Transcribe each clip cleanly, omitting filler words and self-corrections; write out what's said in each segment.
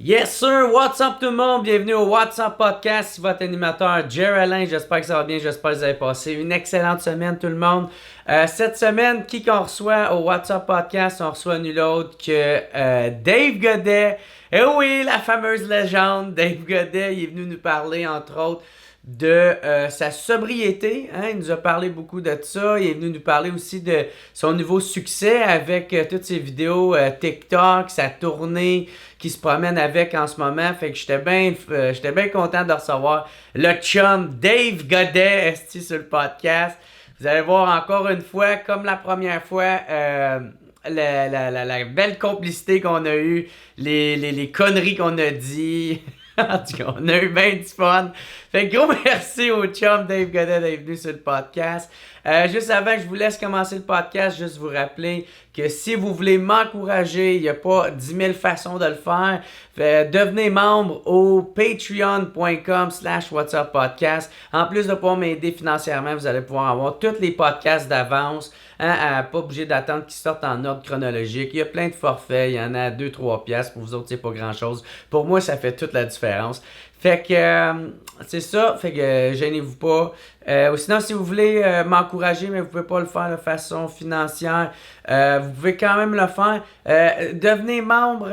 Yes sir, what's up tout le monde, bienvenue au What's Up Podcast, c'est votre animateur Jerry Alain, j'espère que ça va bien, j'espère que vous avez passé une excellente semaine tout le monde. Cette semaine, qui qu'on reçoit au What's Up Podcast, on reçoit nul autre que Dave Godet. Et oui, la fameuse légende, Dave Godet, il est venu nous parler entre autres de sa sobriété, hein? Il nous a parlé beaucoup de ça, il est venu nous parler aussi de son nouveau succès avec toutes ses vidéos TikTok, sa tournée qui se promène avec en ce moment, fait que j'étais bien content de recevoir le chum Dave Godet esti sur le podcast. Vous allez voir encore une fois, comme la première fois, la belle complicité qu'on a eue, les conneries qu'on a dit. En tout cas, on a eu bien du fun. Fait que gros merci au chum Dave Godet d'être venu sur le podcast. Juste avant que je vous laisse commencer le podcast, juste vous rappeler que si vous voulez m'encourager, il n'y a pas 10 000 façons de le faire. Devenez membre au patreon.com/whatsuppodcast. En plus de pouvoir m'aider financièrement, vous allez pouvoir avoir tous les podcasts d'avance. Pas obligé d'attendre qu'ils sortent en ordre chronologique. Il y a plein de forfaits. Il y en a 2-3 piastres. Pour vous autres, c'est pas grand-chose. Pour moi, ça fait toute la différence. Fait que c'est ça. Fait que gênez-vous pas. Ou sinon, si vous voulez m'encourager, mais vous pouvez pas le faire de façon financière, vous pouvez quand même le faire. Devenez membre.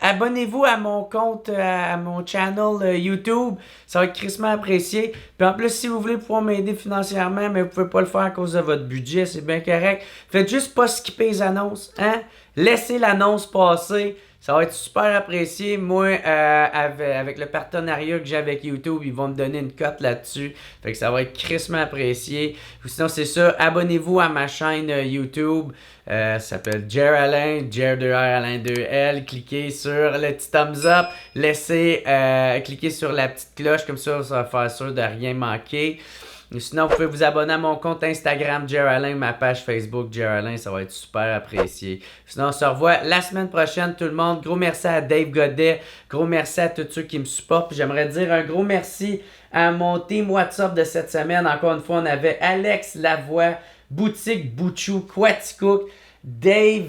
Abonnez-vous à mon compte, à mon channel YouTube. Ça va être crissement apprécié. Puis en plus, si vous voulez pouvoir m'aider financièrement, mais vous pouvez pas le faire à cause de votre budget, c'est bien correct. Faites juste pas skipper les annonces. Hein? Laissez l'annonce passer. Ça va être super apprécié. Moi, avec le partenariat que j'ai avec YouTube, ils vont me donner une cote là-dessus. Fait que ça va être crissement apprécié. Ou sinon, c'est ça. Abonnez-vous à ma chaîne YouTube. Ça s'appelle Jerry Alain. Jerry 2R, Alain 2L. Cliquez sur le petit thumbs up. Cliquez sur la petite cloche. Comme ça va faire sûr de rien manquer. Sinon, vous pouvez vous abonner à mon compte Instagram, Jerry Alain, ma page Facebook, Jerry Alain, ça va être super apprécié. Sinon, on se revoit la semaine prochaine, tout le monde. Gros merci à Dave Godet, gros merci à tous ceux qui me supportent. Puis j'aimerais dire un gros merci à mon team WhatsApp de cette semaine. Encore une fois, on avait Alex Lavoie, Boutique Bouchou, Quaticook, Dave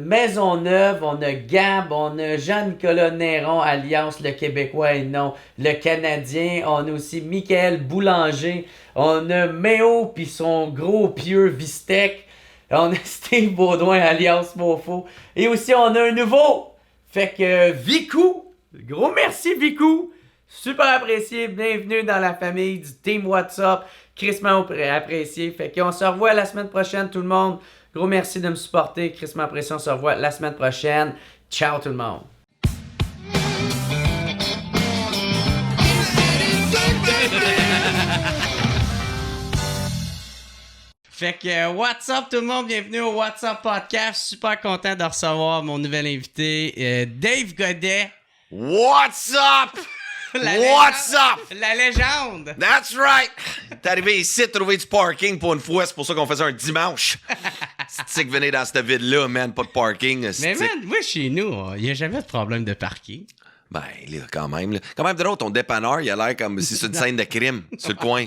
Maisonneuve, on a Gab, on a Jean-Nicolas Néron, Alliance le Québécois et non le Canadien. On a aussi Michael Boulanger, on a Méo pis son gros pieux Vistec. On a Steve Baudouin, Alliance Mofo. Et aussi on a un nouveau, fait que Vicou, gros merci Vicou. Super apprécié, bienvenue dans la famille du Team WhatsApp. Crissement apprécié. Fait qu'on se revoit la semaine prochaine tout le monde. Gros merci de me supporter. Crissement apprécié. On se revoit la semaine prochaine. Ciao tout le monde. Fait que what's up tout le monde, bienvenue au What's Up Podcast. Super content de recevoir mon nouvel invité, Dave Godet. What's up? What's up? La légende! That's right! T'es arrivé ici de trouver du parking pour une fois, c'est pour ça qu'on faisait un dimanche. C'est que venez dans cette ville-là, man, pas de parking. Mais man, moi chez nous, il n'y a jamais de problème de parking. Ben, là, quand même. Là. Quand même drôle, ton dépanneur, il a l'air comme si c'est une scène de crime sur le coin.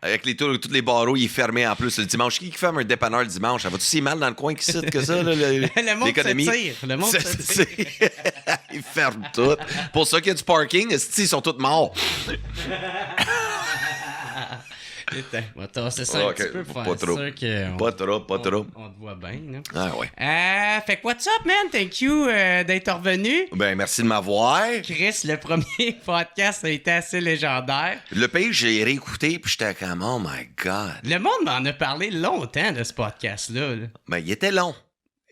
Avec tous les barreaux, il est fermé en plus le dimanche. Qui ferme un dépanneur le dimanche? Ça va-tu si mal dans le coin qui cite que ça, là, le monde l'économie? se tire. Le monde se tire. Ils ferment tout. Pour ça qu'il y a du parking, ils sont tous morts. C'est ça un petit peu pour pas trop. Pas trop. On te voit bien, là. Ah ouais. Fait que what's up, man? Thank you d'être revenu. Ben, merci de m'avoir. Chris, le premier podcast a été assez légendaire. Le pays, j'ai réécouté, puis j'étais comme, oh my God. Le monde m'en a parlé longtemps de ce podcast-là. Là. Ben, il était long.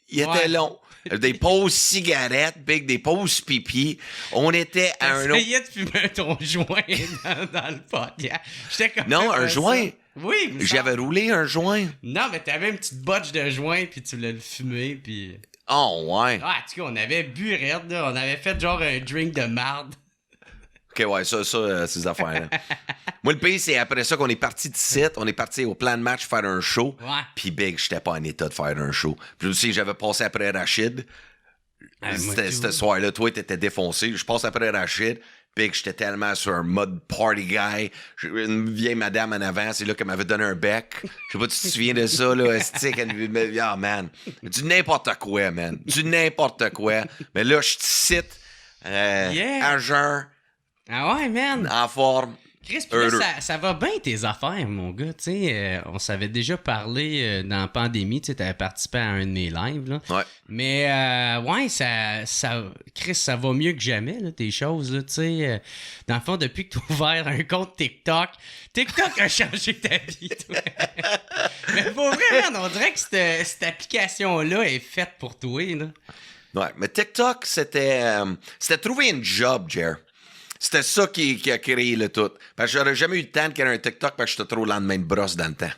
Était long. Des pauses cigarettes, des pauses pipi. On était à un autre... J'essayais de fumer ton joint dans le podcast. J'étais comme... Non, un joint? Ça. Oui. J'avais roulé un joint. Non, mais t'avais une petite botche de joint, puis tu voulais le fumer, puis... Oh, ouais. Ah, en tout cas, on avait bu raide, là. On avait fait genre un drink de marde. OK, ouais, ça ces affaires-là. Moi, le pays, c'est après ça qu'on est parti de site. On est parti au plan de match faire un show. Ouais. Puis Big, j'étais pas en état de faire un show. Puis aussi, j'avais passé après Rachid. Ce soir-là, toi, t'étais défoncé. Je passe après Rachid. Big, j'étais tellement sur un mode party guy. Une vieille madame en avant, c'est là qu'elle m'avait donné un bec. Je sais pas si tu te souviens de ça, là. Oh, man. Du n'importe quoi, man. Du n'importe quoi. Mais là, je te cite. Yeah. à jeun, Ah ouais, man. en forme. Chris, puis là, ça va bien tes affaires, mon gars. Tu sais, on s'avait déjà parlé dans la pandémie. Tu sais, t'avais participé à un de mes lives. Là. Ouais. Mais, ouais, Chris, ça va mieux que jamais, là, tes choses. Là, tu sais, dans le fond, depuis que t'as ouvert un compte TikTok a changé ta vie, toi. Mais pour vrai, man, on dirait que cette application-là est faite pour toi. Là. Ouais, mais TikTok, c'était trouver une job, Jer. C'était ça qui a créé le tout. Parce que j'aurais jamais eu le temps de créer un TikTok parce que j'étais trop lendemain de brosse dans le temps.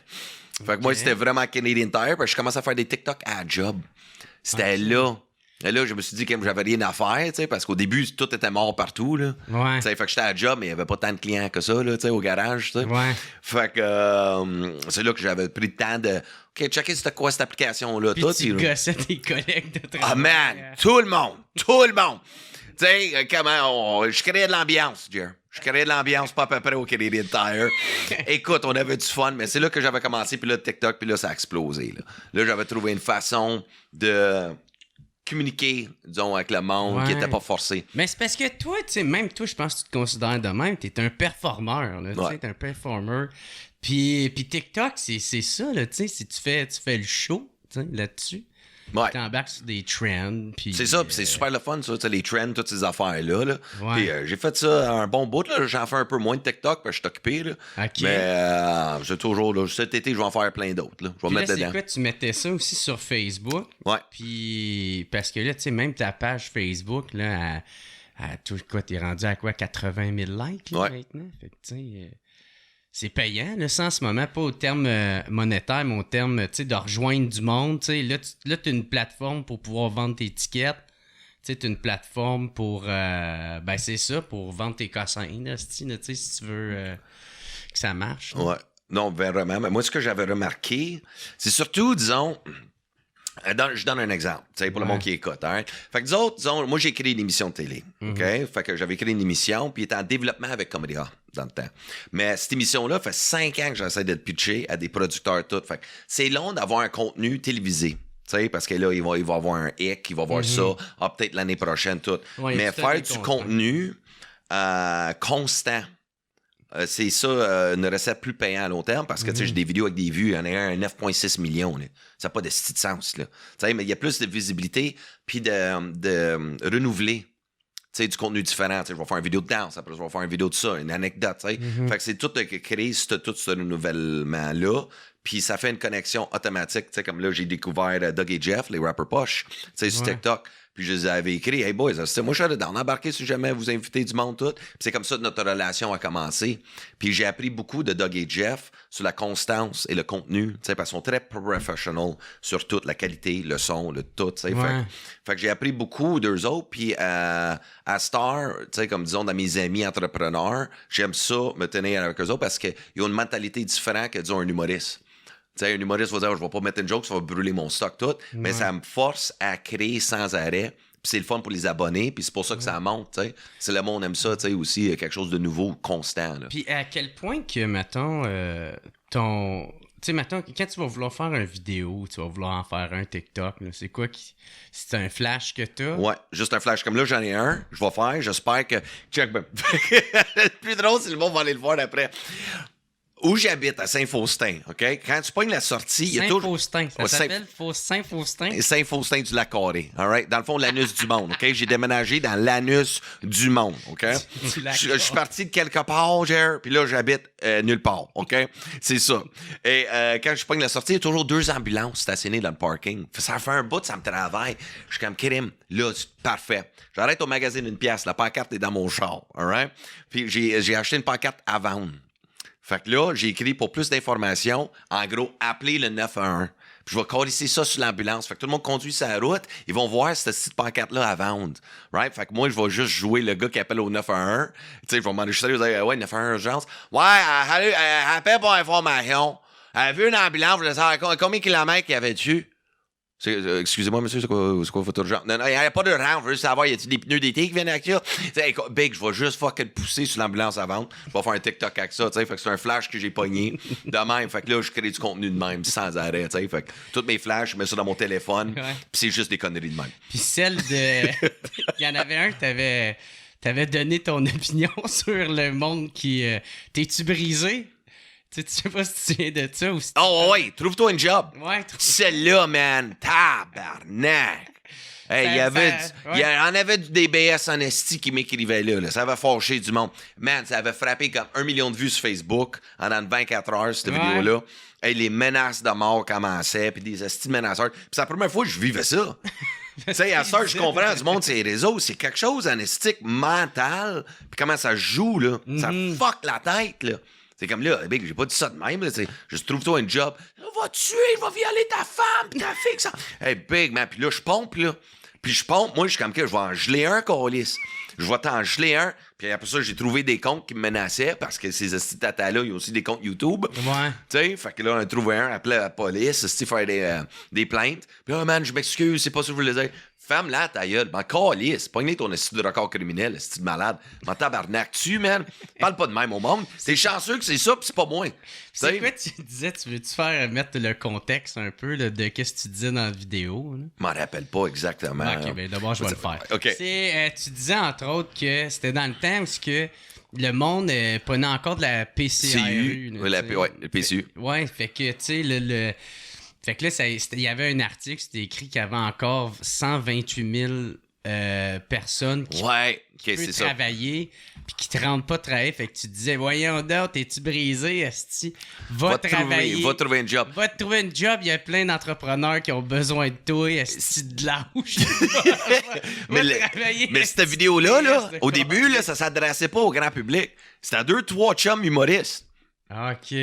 Fait que moi, c'était vraiment Canadian Tire parce que je commençais à faire des TikTok à job. C'était là. Et là, je me suis dit que j'avais rien à faire, tu sais, parce qu'au début, tout était mort partout, là. Ouais. Fait que j'étais à job, mais il n'y avait pas tant de clients que ça, là, tu sais, au garage, tu sais. Ouais. Fait que c'est là que j'avais pris le temps de... OK, checker c'était quoi cette application-là. Puis tu gossais tes collègues de travail. Ah, man! Tout le monde! Tu sais, je créais de l'ambiance, Jer. Je créais de l'ambiance pas à peu près au Canadian Tire. Écoute, on avait du fun, mais c'est là que j'avais commencé, puis là, TikTok, puis là, ça a explosé. Là, j'avais trouvé une façon de communiquer, disons, avec le monde qui n'était pas forcé. Mais c'est parce que toi, tu sais, même toi, je pense que tu te considères de même, t'es un performeur, là, tu sais, t'es un performer. Puis TikTok, c'est ça, là, tu sais, si tu fais le show, tu sais, là-dessus. Ouais. T'embarques sur des trends. Puis c'est ça, puis c'est super le fun, ça, les trends, toutes ces affaires-là. Là. Ouais. Puis j'ai fait ça un bon bout, là. J'en fais un peu moins de TikTok, parce que je suis occupé. Là. OK. Mais j'ai toujours, là, cet été, je vais en faire plein d'autres. Là. Je vais puis mettre là, dedans. c'est quoi, tu mettais ça aussi sur Facebook? Ouais. Puis, parce que là, tu sais, même ta page Facebook, là, t'es rendu à quoi, 80 000 likes, là, maintenant? Fait que, tu sais... c'est payant, là, ça, en ce moment, pas au terme monétaire, mais au terme, tu sais, de rejoindre du monde, tu sais. Là, tu as une plateforme pour pouvoir vendre tes tickets. Tu sais, tu as une plateforme pour, ben, c'est ça, pour vendre tes cossins, là, tu sais, si tu veux que ça marche. Là. Ouais. Non, vraiment. Mais moi, ce que j'avais remarqué, c'est surtout, disons... je donne un exemple, tu sais, pour le monde qui écoute. Hein? Fait que disons, moi, j'ai créé une émission de télé, OK? Fait que j'avais créé une émission, puis il était en développement avec Comedy Hall dans le temps. Mais cette émission-là fait 5 ans que j'essaie d'être pitché à des producteurs tout. Fait que c'est long d'avoir un contenu télévisé. T'sais, parce que là, il va avoir un hic, il va avoir ça, peut-être l'année prochaine, tout. Ouais, mais faire du contenu constant, c'est ça, une recette plus payante à long terme parce que tu sais, j'ai des vidéos avec des vues, il y en a un 9,6 millions. Là. Ça n'a pas de style de sens. Là. Mais il y a plus de visibilité puis de renouveler du contenu différent. Je vais faire une vidéo de danse, après je vais faire une vidéo de ça, une anecdote. Fait que c'est tout créer tout ce renouvellement-là. Puis ça fait une connexion automatique. Comme là, j'ai découvert Doug et Jeff, les rappers poches, sur TikTok. Puis je les avais écrit, hey boys, moi je suis dedans, embarquez si jamais vous invitez du monde tout. Puis c'est comme ça que notre relation a commencé. Puis j'ai appris beaucoup de Doug et Jeff sur la constance et le contenu, parce qu'ils sont très professional sur toute la qualité, le son, le tout. Fait que j'ai appris beaucoup d'eux autres. Puis à Star, comme disons dans mes amis entrepreneurs, j'aime ça me tenir avec eux autres parce qu'ils ont une mentalité différente que disons un humoriste. T'sais, un humoriste va dire, je vais pas mettre une joke, ça va brûler mon stock tout, mais ça me force à créer sans arrêt. Puis c'est le fun pour les abonnés, puis c'est pour ça que ça monte. T'sais. C'est le monde aime ça, aussi, quelque chose de nouveau, constant. Là. Puis à quel point que, mettons, tu sais, mettons, quand tu vas vouloir faire une vidéo, tu vas vouloir en faire un TikTok, là, c'est quoi qui... C'est un flash que t'as? Ouais, juste un flash. Comme là, j'en ai un, je vais faire, j'espère que... Le plus drôle, c'est le monde va aller le voir après. Où j'habite, à Saint-Faustin, OK? Quand tu pognes la sortie, il y a toujours... Saint-Faustin, ça s'appelle Saint-Faustin? Saint-Faustin du Lac-Carré, all right? Dans le fond, l'anus du monde, OK? J'ai déménagé dans l'anus du monde, OK? Je suis parti de quelque part, Jer, puis là, j'habite nulle part, OK? C'est ça. Et quand je pogne la sortie, il y a toujours 2 ambulances stationnées dans le parking. Ça fait un bout, ça me travaille. Je suis comme, Kérim, là, c'est parfait. J'arrête au magazine une pièce, la pancarte est dans mon char, all right? Puis j'ai acheté une pancarte à vendre. Fait que là, j'ai écrit pour plus d'informations, en gros, appelez le 911. Puis je vais colisser ça sur l'ambulance. Fait que tout le monde conduit sa route, ils vont voir cette petite pancarte-là à vendre. Right? Fait que moi, je vais juste jouer le gars qui appelle au 911. Tu sais, ils vont m'enregistrer, ils vont dire, ouais, 911 urgence. Ouais, appelle pour information. Elle a vu une ambulance, je voulais savoir combien de kilomètres il y avait dessus. Excusez-moi, monsieur, c'est quoi votre urgence? Non, il n'y a pas d'urgence. Je veux juste savoir, y a-t-il des pneus d'été qui viennent avec ça? Big, je vais juste fucking pousser sur l'ambulance à vendre. Je vais faire un TikTok avec ça, tu sais. Fait que c'est un flash que j'ai pogné de même. Fait que là, je crée du contenu de même, sans arrêt, tu sais. Fait que tous mes flashs, je mets ça dans mon téléphone. Ouais. Puis c'est juste des conneries de même. Puis celle de. Il y en avait un que t'avais donné ton opinion sur le monde qui. T'es-tu brisé? Tu sais pas si tu viens de ça ou si... Oh, ouais, trouve-toi un job. Ouais, celle-là, man, tabarnak. Hey, il y en avait du DBS en esti qui m'écrivait là. Ça avait fâché du monde. Man, ça avait frappé comme 1 million de vues sur Facebook en 24 heures, cette vidéo-là. Hey, les menaces de mort commençaient, puis des estis de menaceurs. Puis c'est la première fois que je vivais ça. Tu sais, à ça, je comprends du monde, c'est les réseaux. C'est quelque chose en esthétique mental. Puis comment ça joue, là. Ça fuck la tête, là. C'est comme là, big, j'ai pas dit ça de même, là, juste trouve-toi un job. Va tuer, va violer ta femme, pis ta fille, ça. Hey, big, man, pis là, je pompe, là. Puis je pompe, moi, je suis comme que je vais en geler un, câlisse. Je vais t'en geler un. Puis après ça, j'ai trouvé des comptes qui me menaçaient parce que ces tatas-là, ils ont aussi des comptes YouTube. Ouais. Tu sais, fait que là, on a trouvé un, appelé la police, faire des plaintes. Puis là, man, je m'excuse, c'est pas ça que je voulais dire. Femme-là, ta gueule. Ben, câlisse. Pogne ton esti de record criminel, esti de malade. Ben, tabarnak, man. Parle pas de même au monde. T'es chanceux que c'est ça, pis c'est pas moi. C'est quoi tu disais? Tu veux-tu faire mettre le contexte un peu là, de qu'est-ce que tu disais dans la vidéo? Là? Je m'en rappelle pas exactement. Ok, ben d'abord, je vais le faire. Okay. Tu disais, entre autres, que c'était dans le temps où que le monde prenait encore de la PCRU. Le PCU. Ouais, fait que, tu sais, fait que là, il y avait un article, c'était écrit qu'il y avait encore 128 000 personnes qui peuvent travailler puis qui te rendent pas travailler. Fait que tu disais, voyons donc, t'es-tu brisé, esti? Va travailler. Va trouver un job. Va te trouver un job. Il y a plein d'entrepreneurs qui ont besoin de toi, esti de lâche. Mais cette vidéo-là, là, au début, là, ça s'adressait pas au grand public. C'était à 2-3 chums humoristes. OK.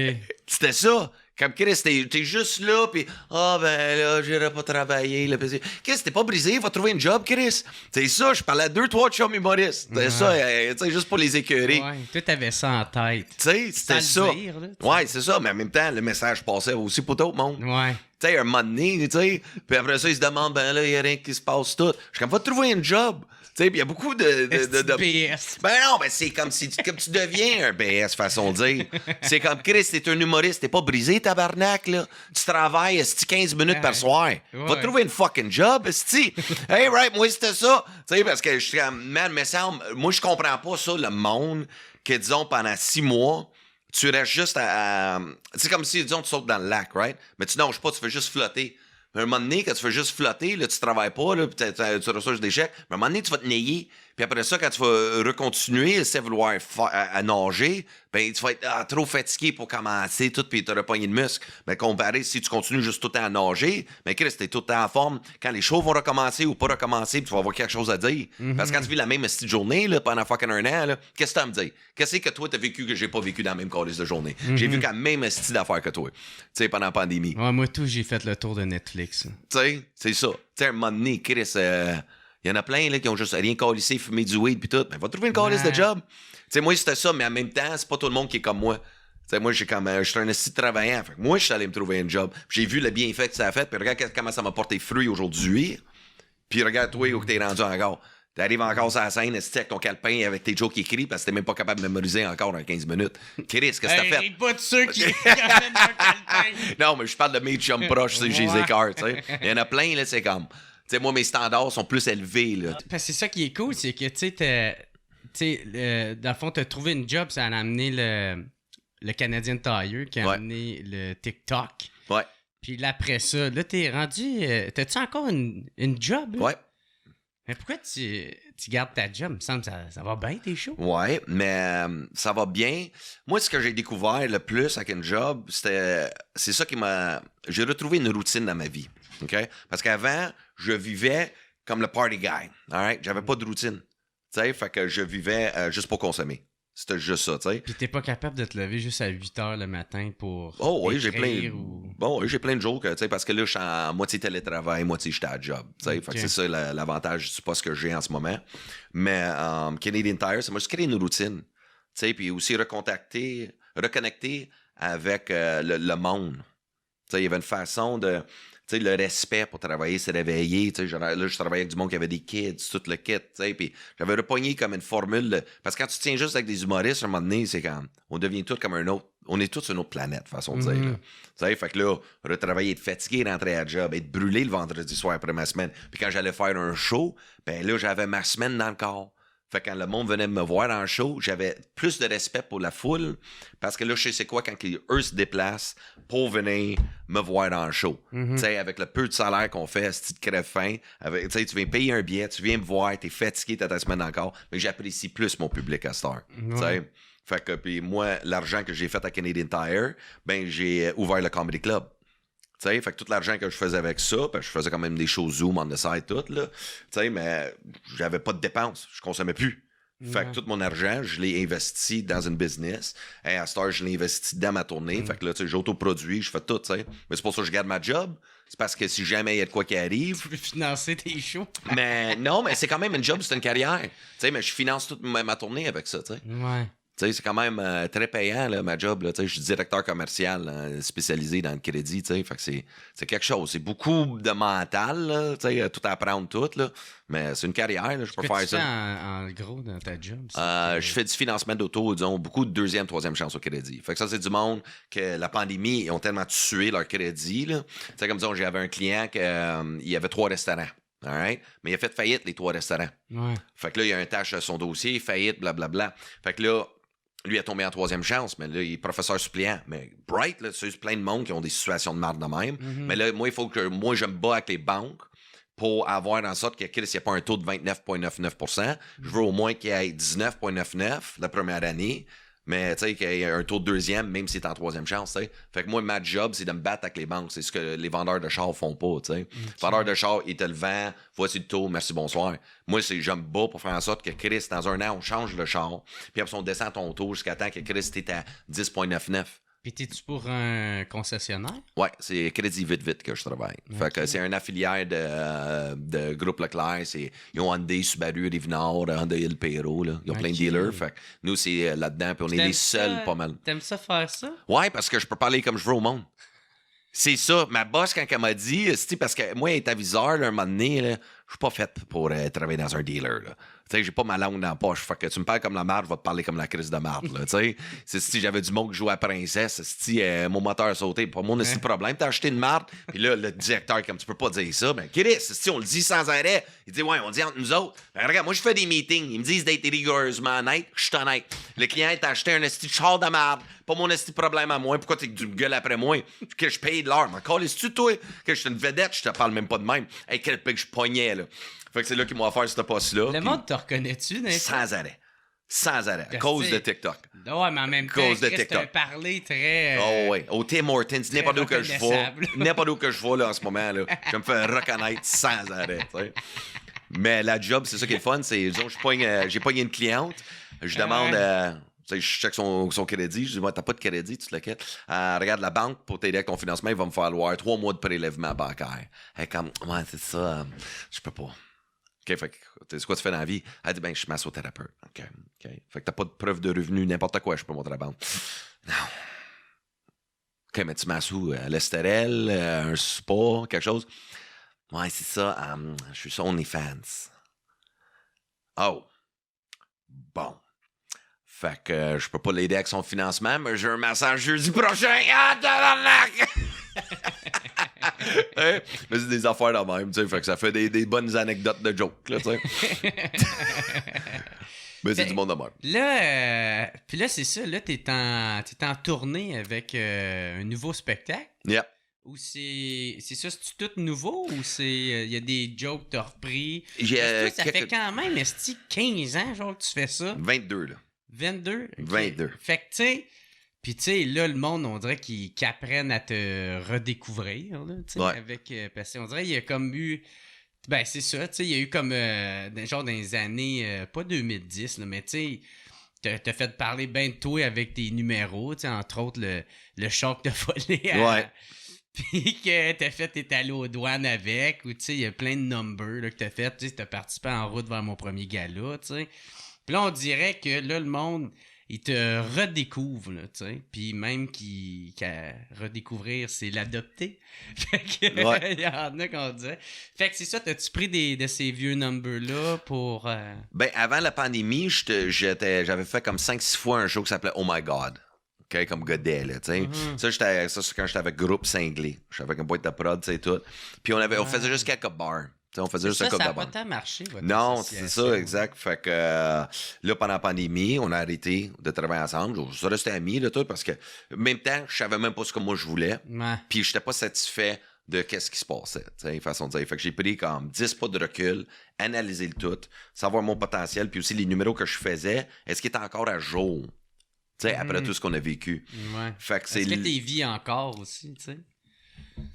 C'était ça. Comme Chris, t'es juste là, pis ben là, j'irai pas travailler. Là, Chris, t'es pas brisé, va trouver un job, Chris. C'est ça, je parlais à 2-3 chums humoristes. C'était ça, tu sais, juste pour les écœurer. Ouais, toi, t'avais ça en tête. Tu sais, c'était ça. Dire, là, ouais, c'est ça, mais en même temps, le message passait aussi pour d'autres monde. Ouais. Tu sais, un moment donné, tu sais, puis après ça, ils se demandent, ben là, il y a rien qui se passe tout. Je suis comme, va trouver un job. Tu sais, il y a beaucoup de BS. Ben non, ben c'est comme si comme tu deviens un BS, façon de dire. C'est comme, Chris, t'es un humoriste, t'es pas brisé, tabarnak, là. Tu travailles, 15 minutes par soir. Va trouver une fucking job, esti. Hey, right, moi, c'était ça. Tu sais, parce que je suis comme, man, me semble, moi, je comprends pas ça, le monde, que, disons, pendant 6 mois, tu restes juste à c'est comme si, disons, tu sautes dans le lac, right? Mais tu nages pas, tu fais juste flotter. Mais à un moment donné, quand tu fais juste flotter, là, tu travailles pas, là, puis tu reçois des chèques. Mais à un moment donné, tu vas te nailler. Puis après ça, quand tu vas recontinuer, à vouloir à nager, ben tu vas être trop fatigué pour commencer tout, puis tu auras pogné de muscle. Mais comparé, si tu continues juste tout le temps à nager, ben Chris, t'es tout le temps en forme. Quand les shows vont recommencer ou pas recommencer, puis tu vas avoir quelque chose à dire. Parce que quand tu vis la même petite journée, là, pendant fucking un an, là, qu'est-ce que tu as à me dire? Qu'est-ce que toi, t'as vécu que j'ai pas vécu dans la même calice de journée? J'ai vu quand même style d'affaires que toi. Tu sais, pendant la pandémie. Ouais, moi, tout, j'ai fait le tour de Netflix. Tu sais, c'est ça. Tu sais, à un moment donné, Chris, il y en a plein là, qui ont juste rien calissé, fumé du weed puis tout. Ben, va trouver une calice de job. Tu sais, moi, c'était ça, mais en même temps, c'est pas tout le monde qui est comme moi. Tu sais, moi, je suis un esti travaillant. Fait que moi, je suis allé me trouver un job. J'ai vu le bienfait que ça a fait, puis regarde comment ça m'a porté fruit aujourd'hui. Puis regarde, toi, où t'es rendu encore. T'arrives encore sur la scène, avec ton calepin, avec tes jokes écrits, parce que t'es même pas capable de mémoriser encore dans 15 minutes. Chris, qu'est-ce que t'as fait? Pas de ceux qui ramènent un calepin. Non, mais je parle de mes chums proches, j'ai les écarts, tu sais. Il y en a plein, là, c'est comme... Tu sais, moi, mes standards sont plus élevés, là. Parce que c'est ça qui est cool, c'est que, tu sais, dans le fond, t'as trouvé une job, ça a amené le Canadien Tire qui a amené le TikTok. Ouais. Puis là, après ça, là, t'es rendu... T'as-tu encore une job? Là? Ouais. Mais pourquoi tu gardes ta job? Il me semble que ça va bien, tes shows? Ouais, mais ça va bien. Moi, ce que j'ai découvert le plus avec une job, c'est ça qui m'a... J'ai retrouvé une routine dans ma vie, OK? Parce qu'avant, je vivais comme le party guy, all right? J'avais pas de routine, tu sais? Fait que je vivais juste pour consommer. C'était juste ça, tu sais. Puis t'es pas capable de te lever juste à 8 h le matin pour oui, j'ai plein... ou... Bon, oui, j'ai plein de jours, tu sais, parce que là, je suis en moitié télétravail, moitié j'étais à job, tu sais. Fait que c'est ça l'avantage du poste que j'ai en ce moment. Mais Canadian Tire, ça m'a juste créé une routine, tu sais, puis aussi reconnecter avec le monde. Tu sais, il y avait une façon de... sais, le respect pour travailler, se réveiller. Tu sais, là, je travaillais avec du monde qui avait des kids, tout le kit. Tu sais, puis j'avais repogné comme une formule. Parce que quand tu tiens juste avec des humoristes, à un moment donné, c'est comme. On devient tous comme un autre. On est tous sur une autre planète, façon de dire. Là. Tu sais, fait que là, retravailler, être fatigué, rentrer à job, être brûlé le vendredi soir après ma semaine. Puis quand j'allais faire un show, ben là, j'avais ma semaine dans le corps. Fait que quand le monde venait me voir en show, j'avais plus de respect pour la foule parce que là, je sais c'est quoi quand eux se déplacent pour venir me voir en show. Tu sais, avec le peu de salaire qu'on fait, ce petit crève-fin, tu sais, tu viens payer un billet, tu viens me voir, t'es fatigué, t'as ta semaine encore, mais j'apprécie plus mon public à cette heure. Tu sais, fait que puis moi, l'argent que j'ai fait à Canadian Tire, ben j'ai ouvert le Comedy Club. Tu sais, fait que tout l'argent que je faisais avec ça, ben, je faisais quand même des shows Zoom on the side, tout, là. Tu sais, mais j'avais pas de dépenses. Je consommais plus. Fait que tout mon argent, je l'ai investi dans une business. Et à cette heure, je l'ai investi dans ma tournée. Fait que là, tu sais, j'autoproduis, je fais tout, tu sais. Mais c'est pour ça que je garde ma job. C'est parce que si jamais il y a de quoi qui arrive... Tu peux financer tes shows. Mais non, mais c'est quand même une job, c'est une carrière. Tu sais, mais je finance toute ma tournée avec ça, tu sais. Ouais. Tu sais, c'est quand même très payant, là, ma job. Là, tu sais, je suis directeur commercial spécialisé dans le crédit. Tu sais, fait que c'est quelque chose. C'est beaucoup de mental, là, tu sais, tout apprendre, tout. Là, mais c'est une carrière, là, je peux faire ça. En gros dans ta job? Je fais du financement d'auto, disons, beaucoup de deuxième, troisième chance au crédit. Fait que ça, c'est du monde que la pandémie, ils ont tellement tué leur crédit. Tu sais, comme disons, j'avais un client qui il avait 3 restaurants. All right? Mais il a fait faillite, les 3 restaurants. Ouais. Fait que là, il y a un tâche sur son dossier, faillite, blablabla. Fait que là, lui a tombé en 3e chance, mais là, il est professeur suppléant. Mais bright, là, c'est plein de monde qui ont des situations de marde de même. Mais là, moi, il faut que moi, je me bats avec les banques pour avoir en sorte que s'il n'y a pas un taux de 29,99%, je veux au moins qu'il y ait 19,99% la première année. Mais tu sais, qu'il y ait un taux de deuxième, même si c'est en 3e chance, tu sais. Fait que moi, ma job, c'est de me battre avec les banques. C'est ce que les vendeurs de chars font pas, tu sais. Okay. Vendeur de chars, il te le vend, voici le taux, merci, bonsoir. Moi, je me bats pour faire en sorte que Chris, dans un an, on change le char. Puis après, on descend ton taux jusqu'à temps que Chris, t'es à 10,99. Puis t'es-tu pour un concessionnaire? Ouais, c'est Crédit Vite que je travaille. Okay. Fait que c'est un affilié de Groupe Leclerc. Ils ont Hyundai, Subaru, Rive-Nord, Hyundai El Perro. Là. Ils ont plein de dealers. Fait que nous, c'est là-dedans. Puis on est les seuls pas mal. T'aimes ça faire ça? Ouais, parce que je peux parler comme je veux au monde. C'est ça. Ma boss, quand elle m'a dit, parce que moi, être aviseur, là, un moment donné, là, je suis pas fait pour travailler dans un dealer. Là. Tu sais, j'ai pas ma langue dans la poche. Fait que tu me parles comme la marde, je vais te parler comme la crise de marde. Tu sais, si j'avais du monde qui jouait à princesse, si mon moteur a sauté, pas mon problème, t'as acheté une marde. Puis là, le directeur, comme tu peux pas dire ça, ben, Chris, si on le dit sans arrêt, il dit, ouais, on dit entre nous autres. Ben, regarde, moi, je fais des meetings. Ils me disent d'être rigoureusement honnête. Je suis honnête. Le client t'a acheté un esti de char de marde. Pas mon esti de problème à moi. Pourquoi tu me gueules après moi? Que je paye de l'heure. Mais calisse-tu, toi? Que je suis une vedette, je te parle même pas de même. Hey, quel pic je pognais, là. Fait que c'est là qu'ils m'ont offert ce poste-là. Le monde te reconnaît-tu, n'est-ce pas? Sans arrêt. Sans arrêt. À cause de TikTok. Ouais, mais en même temps, c'est un parler très... Oh ouais. Au Tim Hortons, n'importe où que je vais. N'importe où que je vais, là, en ce moment, là, je me fais reconnaître sans arrêt, t'sais. Mais la job, c'est ça qui est le fun, c'est, disons, j'ai pogné une cliente, je demande... je check son crédit. Je dis, moi, t'as pas de crédit, tu te le quittes. Regarde, la banque, pour t'aider avec ton financement, il va me falloir 3 mois de prélèvement bancaire. Elle est comme, ouais, c'est ça, je peux pas. OK, fait que, c'est quoi tu fais dans la vie? Elle dit, ben, je suis massothérapeute. OK. Fait que t'as pas de preuve de revenu, n'importe quoi, je peux montrer à la banque. Non. OK, mais tu massous l'estérel, un spa, quelque chose? Ouais, c'est ça, je suis sur OnlyFans. Oh. Bon. Fait que je peux pas l'aider avec son financement, mais j'ai un massage jeudi prochain. Ah, tabarnak! Hein? Mais c'est des affaires de même, tu sais. Fait que ça fait des bonnes anecdotes de jokes, là, tu sais. Mais c'est du monde de même. Là, puis là, c'est ça. Là, t'es en tournée avec un nouveau spectacle. Yeah. Ou c'est ça, c'est tout nouveau ou c'est il y a des jokes que t'as repris? Ça fait quand même, est-ce 15 ans, genre, que tu fais ça? 22, là. 22? Okay. 22. Fait que, tu sais, puis tu sais, là, le monde, on dirait qu'ils apprennent à te redécouvrir, là, tu sais, ouais. avec... parce qu'on dirait qu'il y a comme eu... Ben, c'est ça, tu sais, il y a eu comme, genre dans les années, pas 2010, là, mais tu sais, t'as fait parler ben de toi avec tes numéros, tu sais, entre autres, le choc de volé à... Ouais. Puis que t'as fait tes allé aux douanes avec, ou tu sais, il y a plein de numbers là, que t'as fait, tu sais, t'as participé en route vers mon premier gala, tu sais. Puis là, on dirait que là, le monde il te redécouvre, là, tu sais. Puis même qu'à redécouvrir, c'est l'adopter. Fait que, Ouais. il y en a qu'on disait. Fait que c'est ça, t'as-tu pris de ces vieux numbers-là pour... Ben, avant la pandémie, j'avais fait comme 5-6 fois un show qui s'appelait Oh My God. OK, comme Godet, là, tu sais. Mm-hmm. Ça, c'est quand j'étais avec Groupe Cinglé. J'étais avec un boîte de prod, tu sais, tout. Puis on faisait juste quelques bars. Tu sais, on faisait juste un ça couple a de pas bars. tant marché, votre Non, c'est association. ça, exact. Fait que là, pendant la pandémie, on a arrêté de travailler ensemble. On s'est resté amis, là, tout, parce que, en même temps, je savais même pas ce que moi je voulais. Ouais. Puis j'étais pas satisfait de qu'est-ce qui se passait, tu sais, façon de dire. Fait que j'ai pris comme 10 pas de recul, analyser le tout, savoir mon potentiel, puis aussi les numéros que je faisais, est-ce qu'il est encore à jour, tu sais, après tout ce qu'on a vécu. Ouais. Fait que c'est Est-ce que t'es vis encore aussi, tu sais?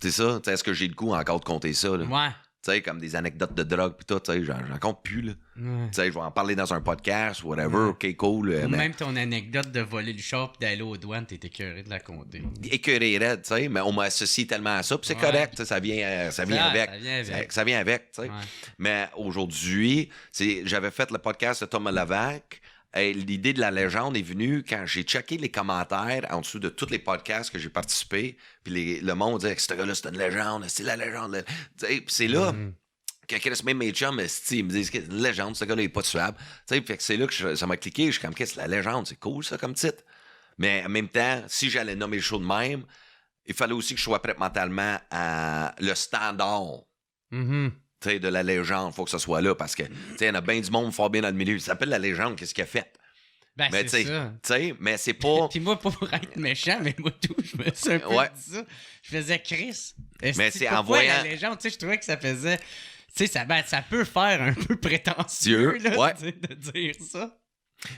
C'est ça, tu sais, est-ce que j'ai le goût encore de compter ça, là? Ouais. Tu sais, comme des anecdotes de drogue, pis tout, tu sais, j'en compte plus, là. Ouais. Tu sais, je vais en parler dans un podcast, whatever, ok, cool. Ou Mais même ton anecdote de voler le shop et d'aller aux douanes, t'es écœuré de la compter. écœuré raide, tu sais, mais on m'a associé tellement à ça, puis c'est Ouais. correct, tu sais, ça vient avec. Ça vient avec. Ça vient avec, tu sais. Ouais. Mais aujourd'hui, j'avais fait le podcast de Thomas Levac. Et l'idée de la légende est venue quand j'ai checké les commentaires en dessous de tous les podcasts que j'ai participé. Puis le monde disait que ce gars-là, c'est une légende, c'est la légende. Tu sais, puis c'est là que Chris, même mes chums, ils me disent que c'est une légende, ce gars-là, il est pas tuable. Tu sais, fait que c'est là que ça m'a cliqué. Je suis comme, qu'est-ce que c'est la légende? C'est cool, ça, comme titre. Mais en même temps, si j'allais nommer le show de même, il fallait aussi que je sois prêt mentalement à le standard. Mhm. Tu sais, de la légende, faut que ce soit là parce que, tu sais, il y en a bien du monde fort bien dans le milieu. Il s'appelle la légende, qu'est-ce qu'il a fait? Ben, Mais c'est tu ça. sais, mais c'est pas. Puis moi, pas pour être méchant, mais moi, tout, je me suis un peu Ouais. dit ça. Je faisais Chris. Mais c'est pourquoi en voyant- la légende, tu sais, je trouvais que ça faisait... Tu sais, ça peut faire un peu prétentieux, là, Ouais. tu sais, de dire ça.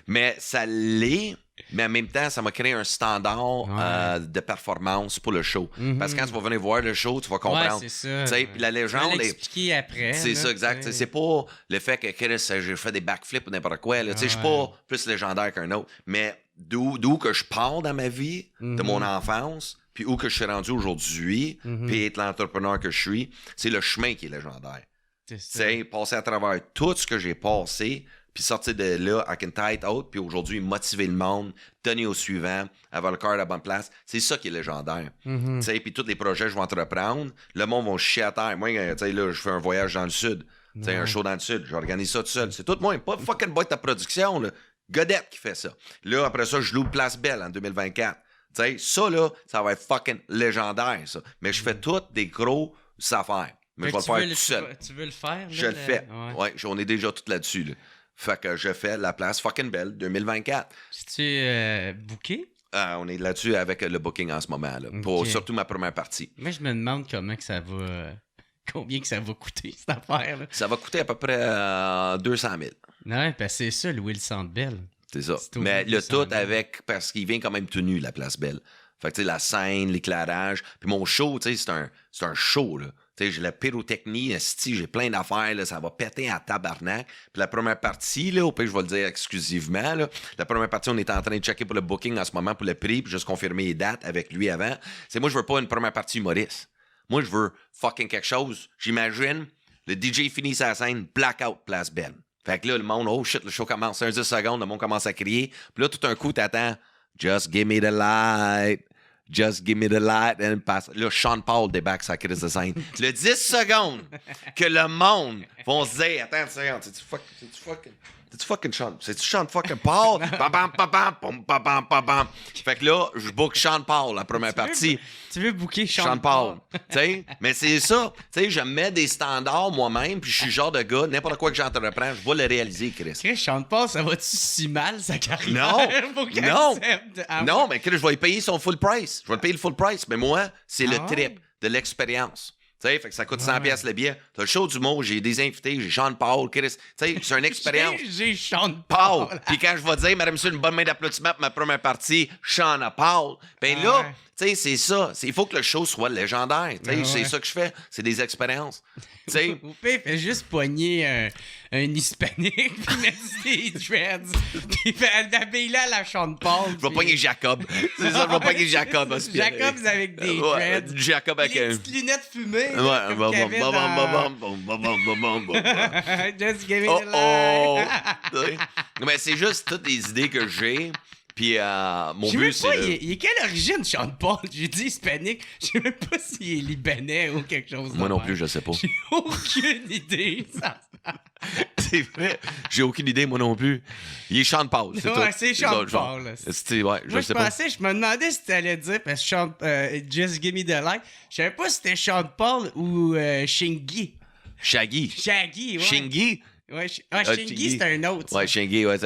Mais ça l'est, mais en même temps, ça m'a créé un standard Ouais. de performance pour le show. Mhm. Parce que quand tu vas venir voir le show, tu vas Ouais, comprendre. c'est ça. Tu sais, puis la Je vais légende est. l'expliquer après. C'est là, ça, exact. tu sais. C'est pas le fait que Chris, j'ai fait des backflips ou n'importe quoi. Là. Tu sais, je suis pas plus légendaire qu'un autre. Mais d'où que je pars dans ma vie, de mon enfance, puis où que je suis rendu aujourd'hui, puis être l'entrepreneur que je suis, c'est le chemin qui est légendaire. C'est Tu ça. sais, passer à travers tout ce que j'ai passé, puis sortir de là avec une tête haute, puis aujourd'hui motiver le monde, donner au suivant, avoir le cœur à la bonne place, c'est ça qui est légendaire. Tu sais, puis tous les projets que je vais entreprendre, le monde va chier à terre. Moi, tu sais, là, je fais un voyage dans le sud, tu sais, un show dans le sud, j'organise ça tout seul. C'est tout moi, pas fucking boîte de production, là. Godette qui fait ça. Là, après ça, je loue Place Belle en 2024. Tu sais, ça, là, ça va être fucking légendaire, ça. Mais je fais toutes des gros affaires. Mais Fait je vais que le faire tout seul. Tu veux le faire? Là, Je le fais. Ouais. Ouais, on est déjà tout là-dessus. Là. Fait que je fais la place fucking belle 2024. C'est-tu booké? On est là-dessus avec le booking en ce moment. Là, pour Ok. surtout ma première partie. Moi, je me demande comment que ça va... combien que ça va coûter, cette affaire-là. Ça va coûter à peu près 200 000. Non, parce que c'est ça, louer le Centre Bell. C'est ça. C'est au Mais bout le du tout 100 000. avec... Parce qu'il vient quand même tenu, la place belle. Fait que, tu sais, la scène, l'éclairage. Puis mon show, tu sais, c'est un show, là. Tu sais, j'ai la pyrotechnie, esti, j'ai plein d'affaires, là, ça va péter à tabarnak. Puis la première partie, là, au pire, je vais le dire exclusivement, là, la première partie, on est en train de checker pour le booking en ce moment, pour le prix, puis juste confirmer les dates avec lui avant. C'est moi, je veux pas une première partie humoriste. Moi, je veux fucking quelque chose. J'imagine, le DJ finit sa scène, blackout, place belle. Fait que là, le monde, oh shit, le show commence, 10 secondes, le monde commence à crier. Puis là, tout un coup, t'attends, just give me the light. Just give me the light and pass. Là, Sean Paul débarque sa crise de scène. Le 10 secondes que le monde vont se dire, attends une seconde, c'est-tu fucking Sean? C'est-tu Sean fucking Paul? Bam, bam, bam, bam, bam, bam, bam, bam, bam. Fait que là, je book Sean Paul, la première partie. Tu veux booker Sean Paul. Tu sais, mais c'est ça. Tu sais, je mets des standards moi-même, puis je suis le genre de gars, n'importe quoi que j'entreprends, je vais le réaliser, Chris. Chris, Sean Paul, ça va-tu si mal, sa carrière? Non. Faut qu'il Non. accepte. Ah, Non, mais Chris, je vais lui payer son full price. Je vais le payer le full price. Mais moi, c'est le Ah trip ouais? de l'expérience. Tu sais, fait que ça coûte 100$ piastres le billet. T'as le show du mot, j'ai des invités, j'ai Sean Paul, Chris. Tu sais, c'est une expérience. J'ai Sean Paul. Paul. Puis quand je vais dire, madame, monsieur, une bonne main d'applaudissement pour ma première partie, Sean Paul. Ben Ah là, ouais. tu sais, c'est ça. Il faut que le show soit légendaire. Tu sais, Ah c'est ouais. ça que je fais. C'est des expériences. Tu sais. Ou pire, fait juste pogner un hispanique, puis mettre des dreads, puis habiller à la Sean Paul. Je vais pogner Jacob. C'est ça, je vais pogner Jacob. Jacobs avec des Ouais, dreads. Jacob avec Les un. petites lunettes fumées. Ouais, là, comme bam, qu'il y avait dans- bam, Just give me Oh the oh! light. Tu sais? Mais c'est juste toutes les idées que j'ai. Puis mon Je sais but, même c'est... pas, il est quelle origine, Sean Paul? J'ai dit hispanique. Je sais même pas s'il est libanais ou quelque chose. Moi non plus, je sais pas. J'ai aucune idée. Ça... C'est vrai. J'ai aucune idée, moi non plus. Il est Sean Paul, c'est Ouais, tout. c'est Sean Paul. Ouais, Moi, je sais pas. je me demandais si t'allais dire, parce que Sean, Just Give Me the Light, je savais pas si c'était Sean Paul ou Shingy. Shaggy. Shaggy, ouais. Shingy? Ouais, Shingy, c'est un autre. Ça. Ouais, Shingy, ouais,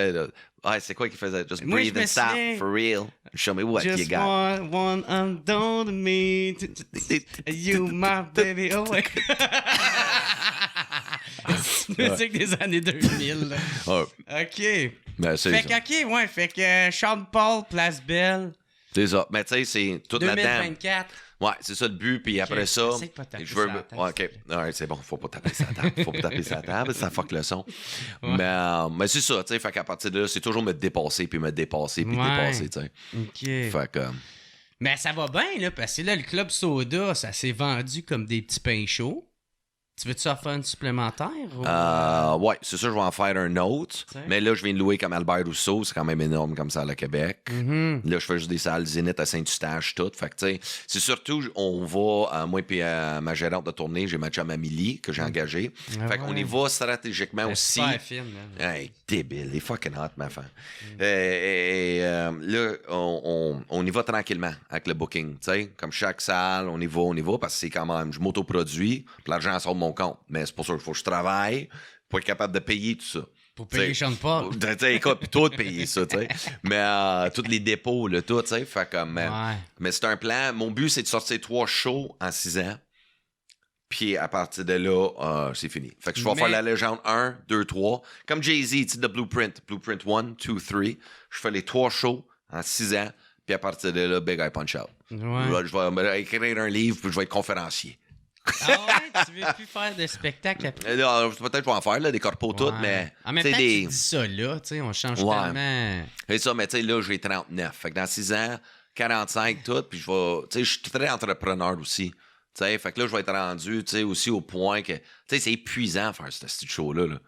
c'est quoi qu'il faisait? Just Moi, breathe je me and stop, souviens- for real. Show me what you Just got. one undone to me. You, my baby. Oh, ouais. C'est une musique des années 2000. Là. Ouais. OK. Ben, c'est Fait ça. que, OK, ouais. Fait que Sean Paul, Place Belle, C'est ça. Mais tu sais, c'est tout là-dedans. 2024. Ouais, c'est ça le but. Puis après ça, Essaye de pas taper je veux. sur la table, Ouais, ok. Ouais, c'est bon. Faut pas taper sa table. Faut pas taper sa table. Ça fuck le son. Mais c'est ça, tu sais. Fait qu'à partir de là, c'est toujours me dépasser, puis me dépasser, puis Ouais. dépasser, tu sais. OK. Fait que. Mais ça va bien, là, parce que là, le Club Soda, ça s'est vendu comme des petits pains chauds. Tu veux-tu en faire une supplémentaire? Ou... Ouais, c'est sûr, je vais en faire un autre. T'sais. Mais là, je viens de louer comme Albert Rousseau. C'est quand même énorme comme ça à Québec. Mhm. Là, je fais juste des salles Zénith à Saint-Eustache, tout. Fait que, tu sais, c'est surtout, on va, moi et ma gérante de tournée, j'ai ma chum Amélie, que j'ai engagée. Ah Fait qu'on ouais. y va stratégiquement C'est aussi. super film, là. Hey, débile, les fucking hot, ma femme. Là, on y va tranquillement avec le booking, tu sais. Comme chaque salle, on y va, parce que c'est quand même, je m'autoproduis, puis l'argent sort de mon compte. Mais c'est pour ça qu'il faut que je travaille pour être capable de payer tout ça. Pour payer Sean Paul. Tu sais, écoute, puis toi de payer ça, tu sais. Mais tous les dépôts, là, tout, tu sais. Fait comme. Ouais. Mais c'est un plan. Mon but, c'est de sortir 3 shows en 6 ans. Puis à partir de là, c'est fini. Fait que je vais faire la légende 1, 2, 3. Comme Jay-Z, tu sais, de Blueprint. Blueprint 1, 2, 3. Je fais les 3 shows en 6 ans. Puis à partir de là, Big Eye Punch Out. Ouais. Là, je vais écrire un livre, puis je vais être conférencier. Ah ouais? Tu veux plus faire de spectacle après? Là, peut-être que je vais en faire, là, des corpos toutes, Ouais. mais. En même tu sais, temps, tu dis ça là, tu sais, on change Ouais. tellement... C'est ça, mais tu sais, là, j'ai 39. Fait que dans 6 ans, 45, tout, puis je vais. Tu sais, je suis très entrepreneur aussi. Tu sais, fait que là, je vais être rendu, tu sais, aussi au point que. Tu sais, c'est épuisant faire ce petit show-là, là.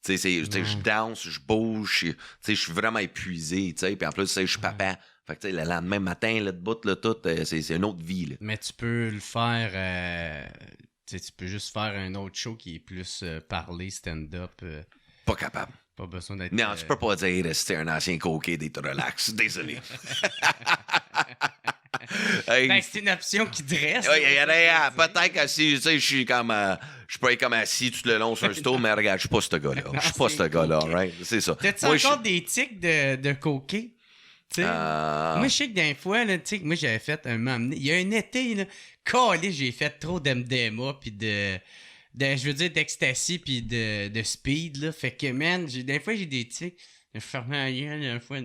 Tu sais, je danse, je bouge, tu sais, je suis vraiment épuisé, tu sais, puis en plus, tu sais, je suis papa. Fait que, tu sais, le lendemain matin, là, debout, là, tout, c'est une autre vie, là. Mais tu peux le faire... tu sais, tu peux juste faire un autre show qui est plus parler, stand-up. Pas capable. Pas besoin d'être... Non, tu peux pas dire que c'était un ancien coquet d'être relax. Désolé. Hey, Ben, c'est une option qui dresse. ouais, peut-être que si, tu sais, je suis comme. Je peux être comme assis tout le long sur un stool, mais regarde, je suis pas ce gars-là. Je suis pas ce gars-là, right? C'est ça. T'as-tu Moi, encore des tics de coquet? Tu sais, moi, je sais que d'un fois, là, tu sais, moi, j'avais fait un moment donné. Il y a un été, là, calé, j'ai fait trop d'MDMA, puis je veux dire, d'ecstasy, puis de speed, là. Fait que, man, des fois, j'ai des tics. Je fermais la gueule, une fois.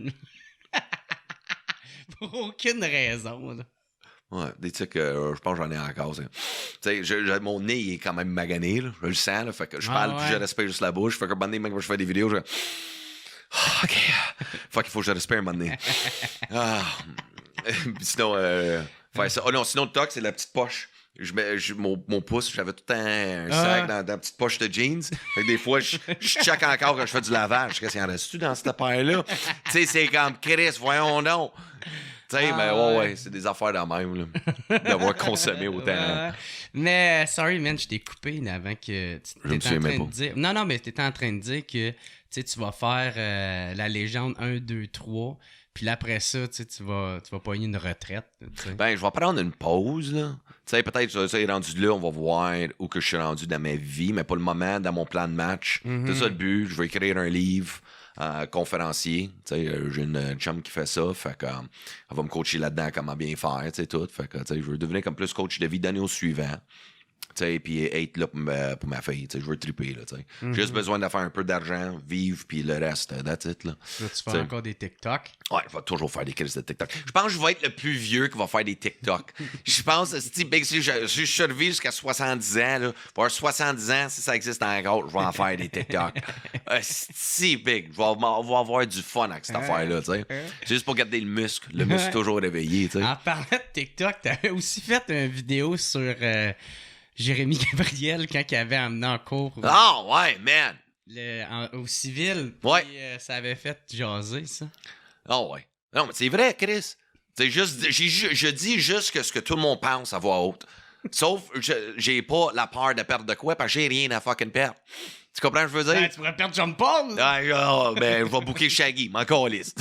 Pour aucune raison, là. Ouais, des trucs, je pense que j'en ai encore. Tu sais, mon nez, il est quand même magané, là. Je le sens, là. Fait que je parle, puis je respire juste la bouche. Fait que un moment donné, même quand je fais des vidéos, je OK. Fuck, il faut que je respire un moment donné. Sinon, faire ça. Oh non, sinon, le toc, c'est la petite poche. Mon pouce, j'avais tout un sac dans la petite poche de jeans. Fait que des fois, je check encore quand je fais du lavage. Qu'est-ce qu'il en reste-tu dans cette paire-là? Tu sais, c'est comme Chris, voyons donc. Tu sais, mais ouais, c'est des affaires dans même, là. D'avoir consommé autant. Mais, sorry, man, je t'ai coupé avant que tu étais en train de dire. Non, mais t'étais en train de dire que tu vas faire la légende 1, 2, 3. Puis là, après ça, tu vas pogner une retraite. T'sais. Ben, je vais prendre une pause, là. Tu sais, peut-être, ça est rendu là, on va voir où que je suis rendu dans ma vie, mais pas le moment, dans mon plan de match. C'est ça le but. Je vais écrire un livre, conférencier. Tu sais, j'ai une chum qui fait ça, fait que, elle va me coacher là-dedans, comment bien faire, tu sais, tout. Fait que, tu sais, je veux devenir comme plus coach de vie d'année au suivant. Tu sais, puis être là pour ma fille, tu sais, je veux triper, là, tu sais. J'ai juste besoin de faire un peu d'argent, vivre, puis le reste, that's it, là. Tu fais encore des TikTok? Ouais, je vais toujours faire des crises de TikTok. Je pense que je vais être le plus vieux qui va faire des TikTok. Je pense, si je survis jusqu'à 70 ans, là, pour avoir 70 ans, si ça existe encore, je vais en faire des TikTok. Si big, je vais avoir du fun avec cette affaire-là, tu sais. C'est juste pour garder le muscle. Le muscle est toujours réveillé, tu sais. En parlant de TikTok, t'avais aussi fait une vidéo sur Jérémy Gabriel quand il avait amené en cours Ouais, man! au civil. Puis Ouais. ça avait fait jaser, ça. Ouais. Non, mais c'est vrai, Chris. C'est juste, je dis juste que ce que tout le monde pense à voix haute. Sauf, j'ai pas la peur de perdre de quoi parce que j'ai rien à fucking perdre. Tu comprends ce que je veux dire? Ben, tu pourrais perdre John Paul. Ben, je vais booker Shaggy, m'en calisse.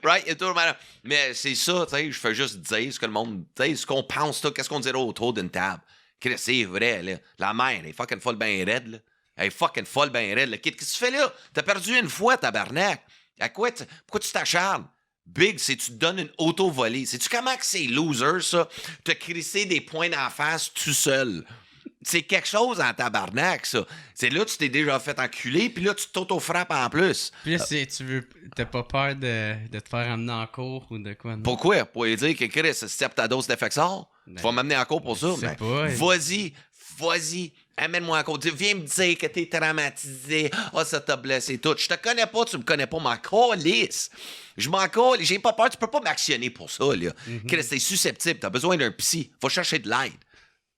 Right? Et tout le monde. Mais c'est ça, tu sais, je fais juste dire ce que le monde, tu sais, ce qu'on pense, qu'est-ce qu'on dirait autour d'une table. Chris, c'est vrai, là. La mère, elle est fucking folle ben raide, là. Elle est fucking folle ben raide, là. Qu'est-ce que tu fais là? T'as perdu une fois, tabarnak. À quoi pourquoi tu t'acharnes? Big, c'est tu te donnes une auto-volée. Sais-tu comment que c'est loser, ça? Te crisser des points d'en face tout seul. C'est quelque chose en tabarnak, ça. C'est là que tu t'es déjà fait enculer, puis là, tu t'auto-frappes en plus. Puis là, t'as pas peur de te faire amener en cours ou de quoi? Non? Pourquoi? Pour lui dire que Chris, si tu ta dose d'Effexor, tu vas m'amener en cours pour ça. Ben, vas-y, amène-moi en cours. Viens me dire que t'es traumatisé. Ça t'a blessé tout. Je te connais pas, tu me connais pas, m'en calisse. Je m'en calisse, j'ai pas peur, tu peux pas m'actionner pour ça, là. Chris, t'es susceptible, t'as besoin d'un psy. Faut chercher de l'aide.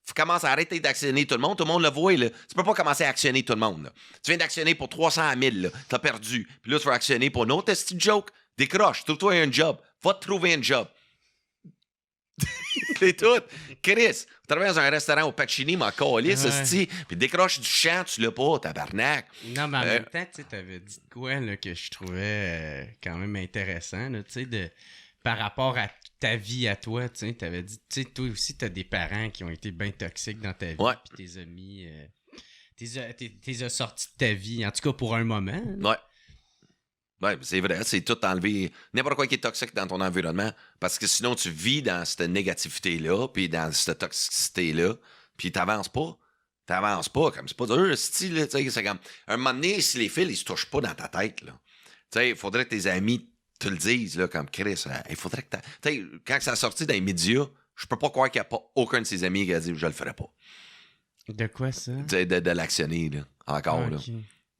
Faut commencer à arrêter d'actionner tout le monde le voit, là. Tu peux pas commencer à actionner tout le monde, là. Tu viens d'actionner pour 300 000, là. T'as perdu. Puis là, tu vas actionner pour une autre petite joke. Décroche, trouve-toi un job. Va te trouver un job. C'est tout. Chris, tu travailles dans un restaurant au Pacini, m'en calisse, puis décroche du champ, tu l'as pas, tabarnak. Non, mais en même temps, tu sais, t'avais dit de quoi là, que je trouvais quand même intéressant, tu sais, par rapport à ta vie à toi, tu sais, t'avais dit, tu sais, toi aussi, t'as des parents qui ont été bien toxiques dans ta vie, puis tes amis, t'es sortis de ta vie, en tout cas pour un moment. Là. Ouais. Ouais, c'est vrai, c'est tout enlever n'importe quoi qui est toxique dans ton environnement, parce que sinon tu vis dans cette négativité-là, puis dans cette toxicité-là, puis t'avances pas, comme c'est pas dur, style, tu sais, c'est comme, un moment donné, si les fils, ils se touchent pas dans ta tête, là, tu sais, il faudrait que tes amis te le disent, là, comme Chris, il faudrait que tu sais, quand ça a sorti dans les médias, je peux pas croire qu'il n'y a pas aucun de ses amis qui a dit, je le ferai pas. De quoi ça? Tu sais, de l'actionner, là, encore, là. Tu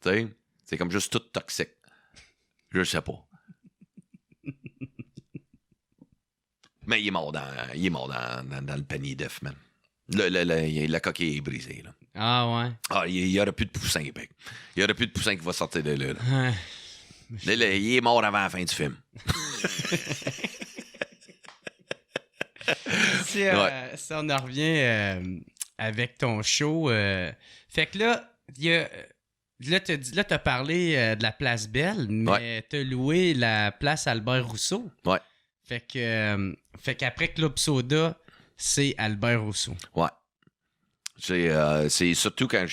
sais, c'est comme juste tout toxique. Je sais pas. Mais il est mort dans le panier d'œufs, man. La coquille est brisée, là. Ah ouais? Ah, il y aurait plus de poussin, mec. Il y aurait plus de poussin qui va sortir de là. Là, il est mort avant la fin du film. Si on en revient avec ton show, fait que là, t'as parlé de la place Belle, mais t'as loué la place Albert Rousseau. Ouais. Fait qu'après Club Soda, c'est Albert Rousseau. Ouais. C'est surtout quand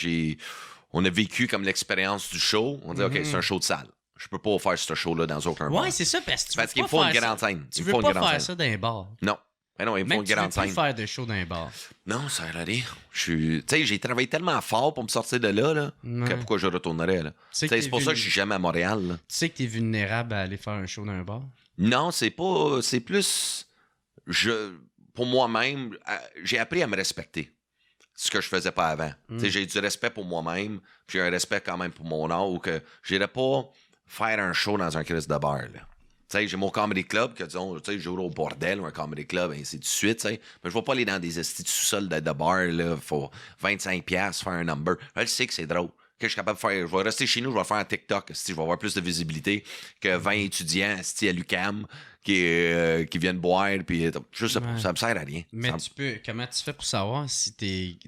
on a vécu comme l'expérience du show, on dit OK, c'est un show de salle. Je peux pas faire ce show-là dans aucun bar. Ouais, c'est ça, parce qu'il faut une grande scène. Tu veux pas faire ça dans un bar. Non. Mais non, il faut une grande scène. Tu veux plus faire de show dans un bar. Non, ça va aller. Tu sais, j'ai travaillé tellement fort pour me sortir de là, que pourquoi je retournerais, là. C'est pour ça que je suis jamais à Montréal, là. Tu sais que t'es vulnérable à aller faire un show dans un bar? Non, c'est pas... C'est plus... Pour moi-même, j'ai appris à me respecter. Ce que je faisais pas avant. Tu sais, j'ai du respect pour moi-même, j'ai un respect quand même pour mon art, ou que j'irais pas faire un show dans un crise de bar, là. Tu sais, j'ai mon comedy club, que disons, tu sais, je joue au bordel ou un comedy club, et ainsi de suite, tu sais. Mais je vais pas aller dans des estis de sous-sol de bar, là. Faut 25$ faire un number. Je sais que c'est drôle. Que je suis capable de faire. Je vais rester chez nous, je vais faire un TikTok, je vais avoir plus de visibilité que 20 étudiants à l'UQAM qui viennent boire, puis je sais pas, ça me sert à rien. Mais comment tu fais pour savoir si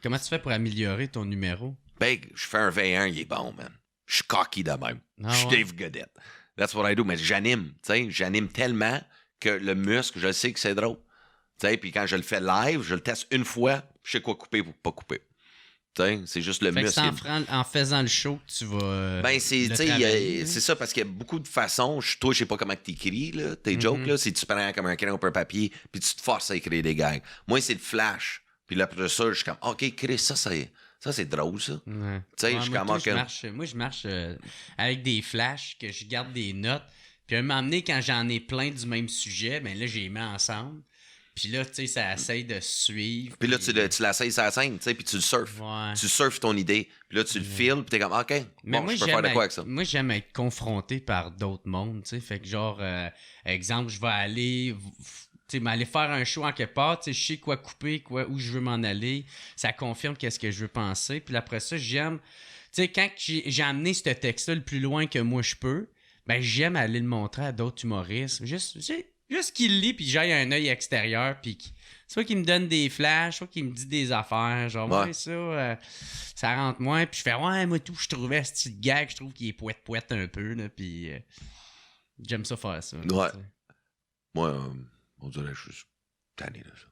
comment tu fais pour améliorer ton numéro? Ben, je fais un V1, il est bon, man. Je suis cocky de même. Je suis Dave Godette. That's what I do. Mais j'anime, tu sais, j'anime tellement que le muscle, je sais que c'est drôle. Tu sais, puis quand je le fais live, je le teste une fois, je sais quoi couper pour pas couper. C'est juste le muscle. En faisant le show, tu vas. Ben, c'est ça, parce qu'il y a beaucoup de façons. Toi, je sais pas comment t'écris, là, tes jokes, là. Si tu prends comme un crayon ou un papier, puis tu te forces à écrire des gags. Moi, c'est le flash. Puis là, après ça, je suis comme, OK, Chris, ça, c'est drôle, ça. Ouais. Tu sais, je marche avec des flashs, que je garde des notes. Puis à un moment donné, quand j'en ai plein du même sujet, ben là, je les mets ensemble. Puis là, tu sais, ça essaye de suivre. Puis là, tu l'essayes sur la scène, tu sais, puis tu le surfes. Ouais. Tu surfes ton idée. Puis là, tu le files, puis t'es comme, OK, mais bon, moi, je peux faire de quoi avec ça. Moi, j'aime être confronté par d'autres mondes, tu sais. Fait que genre, exemple, je vais aller... Tu sais, aller faire un show en quelque part, tu sais, je sais quoi couper, où je veux m'en aller. Ça confirme qu'est-ce que je veux penser. Puis après ça, j'aime... Tu sais, quand j'ai amené ce texte-là le plus loin que moi je peux, ben j'aime aller le montrer à d'autres humoristes. Juste qu'il lit, puis j'aille un œil extérieur, puis soit qu'il me donne des flashs, soit qu'il me dit des affaires. Genre, ouais, ça rentre moins. Puis je fais, ouais, moi, tout, je trouvais ce petit gag, je trouve qu'il est poète un peu, là, puis j'aime ça faire ça. Là, ouais. Moi, on dirait que je suis tanné de ça.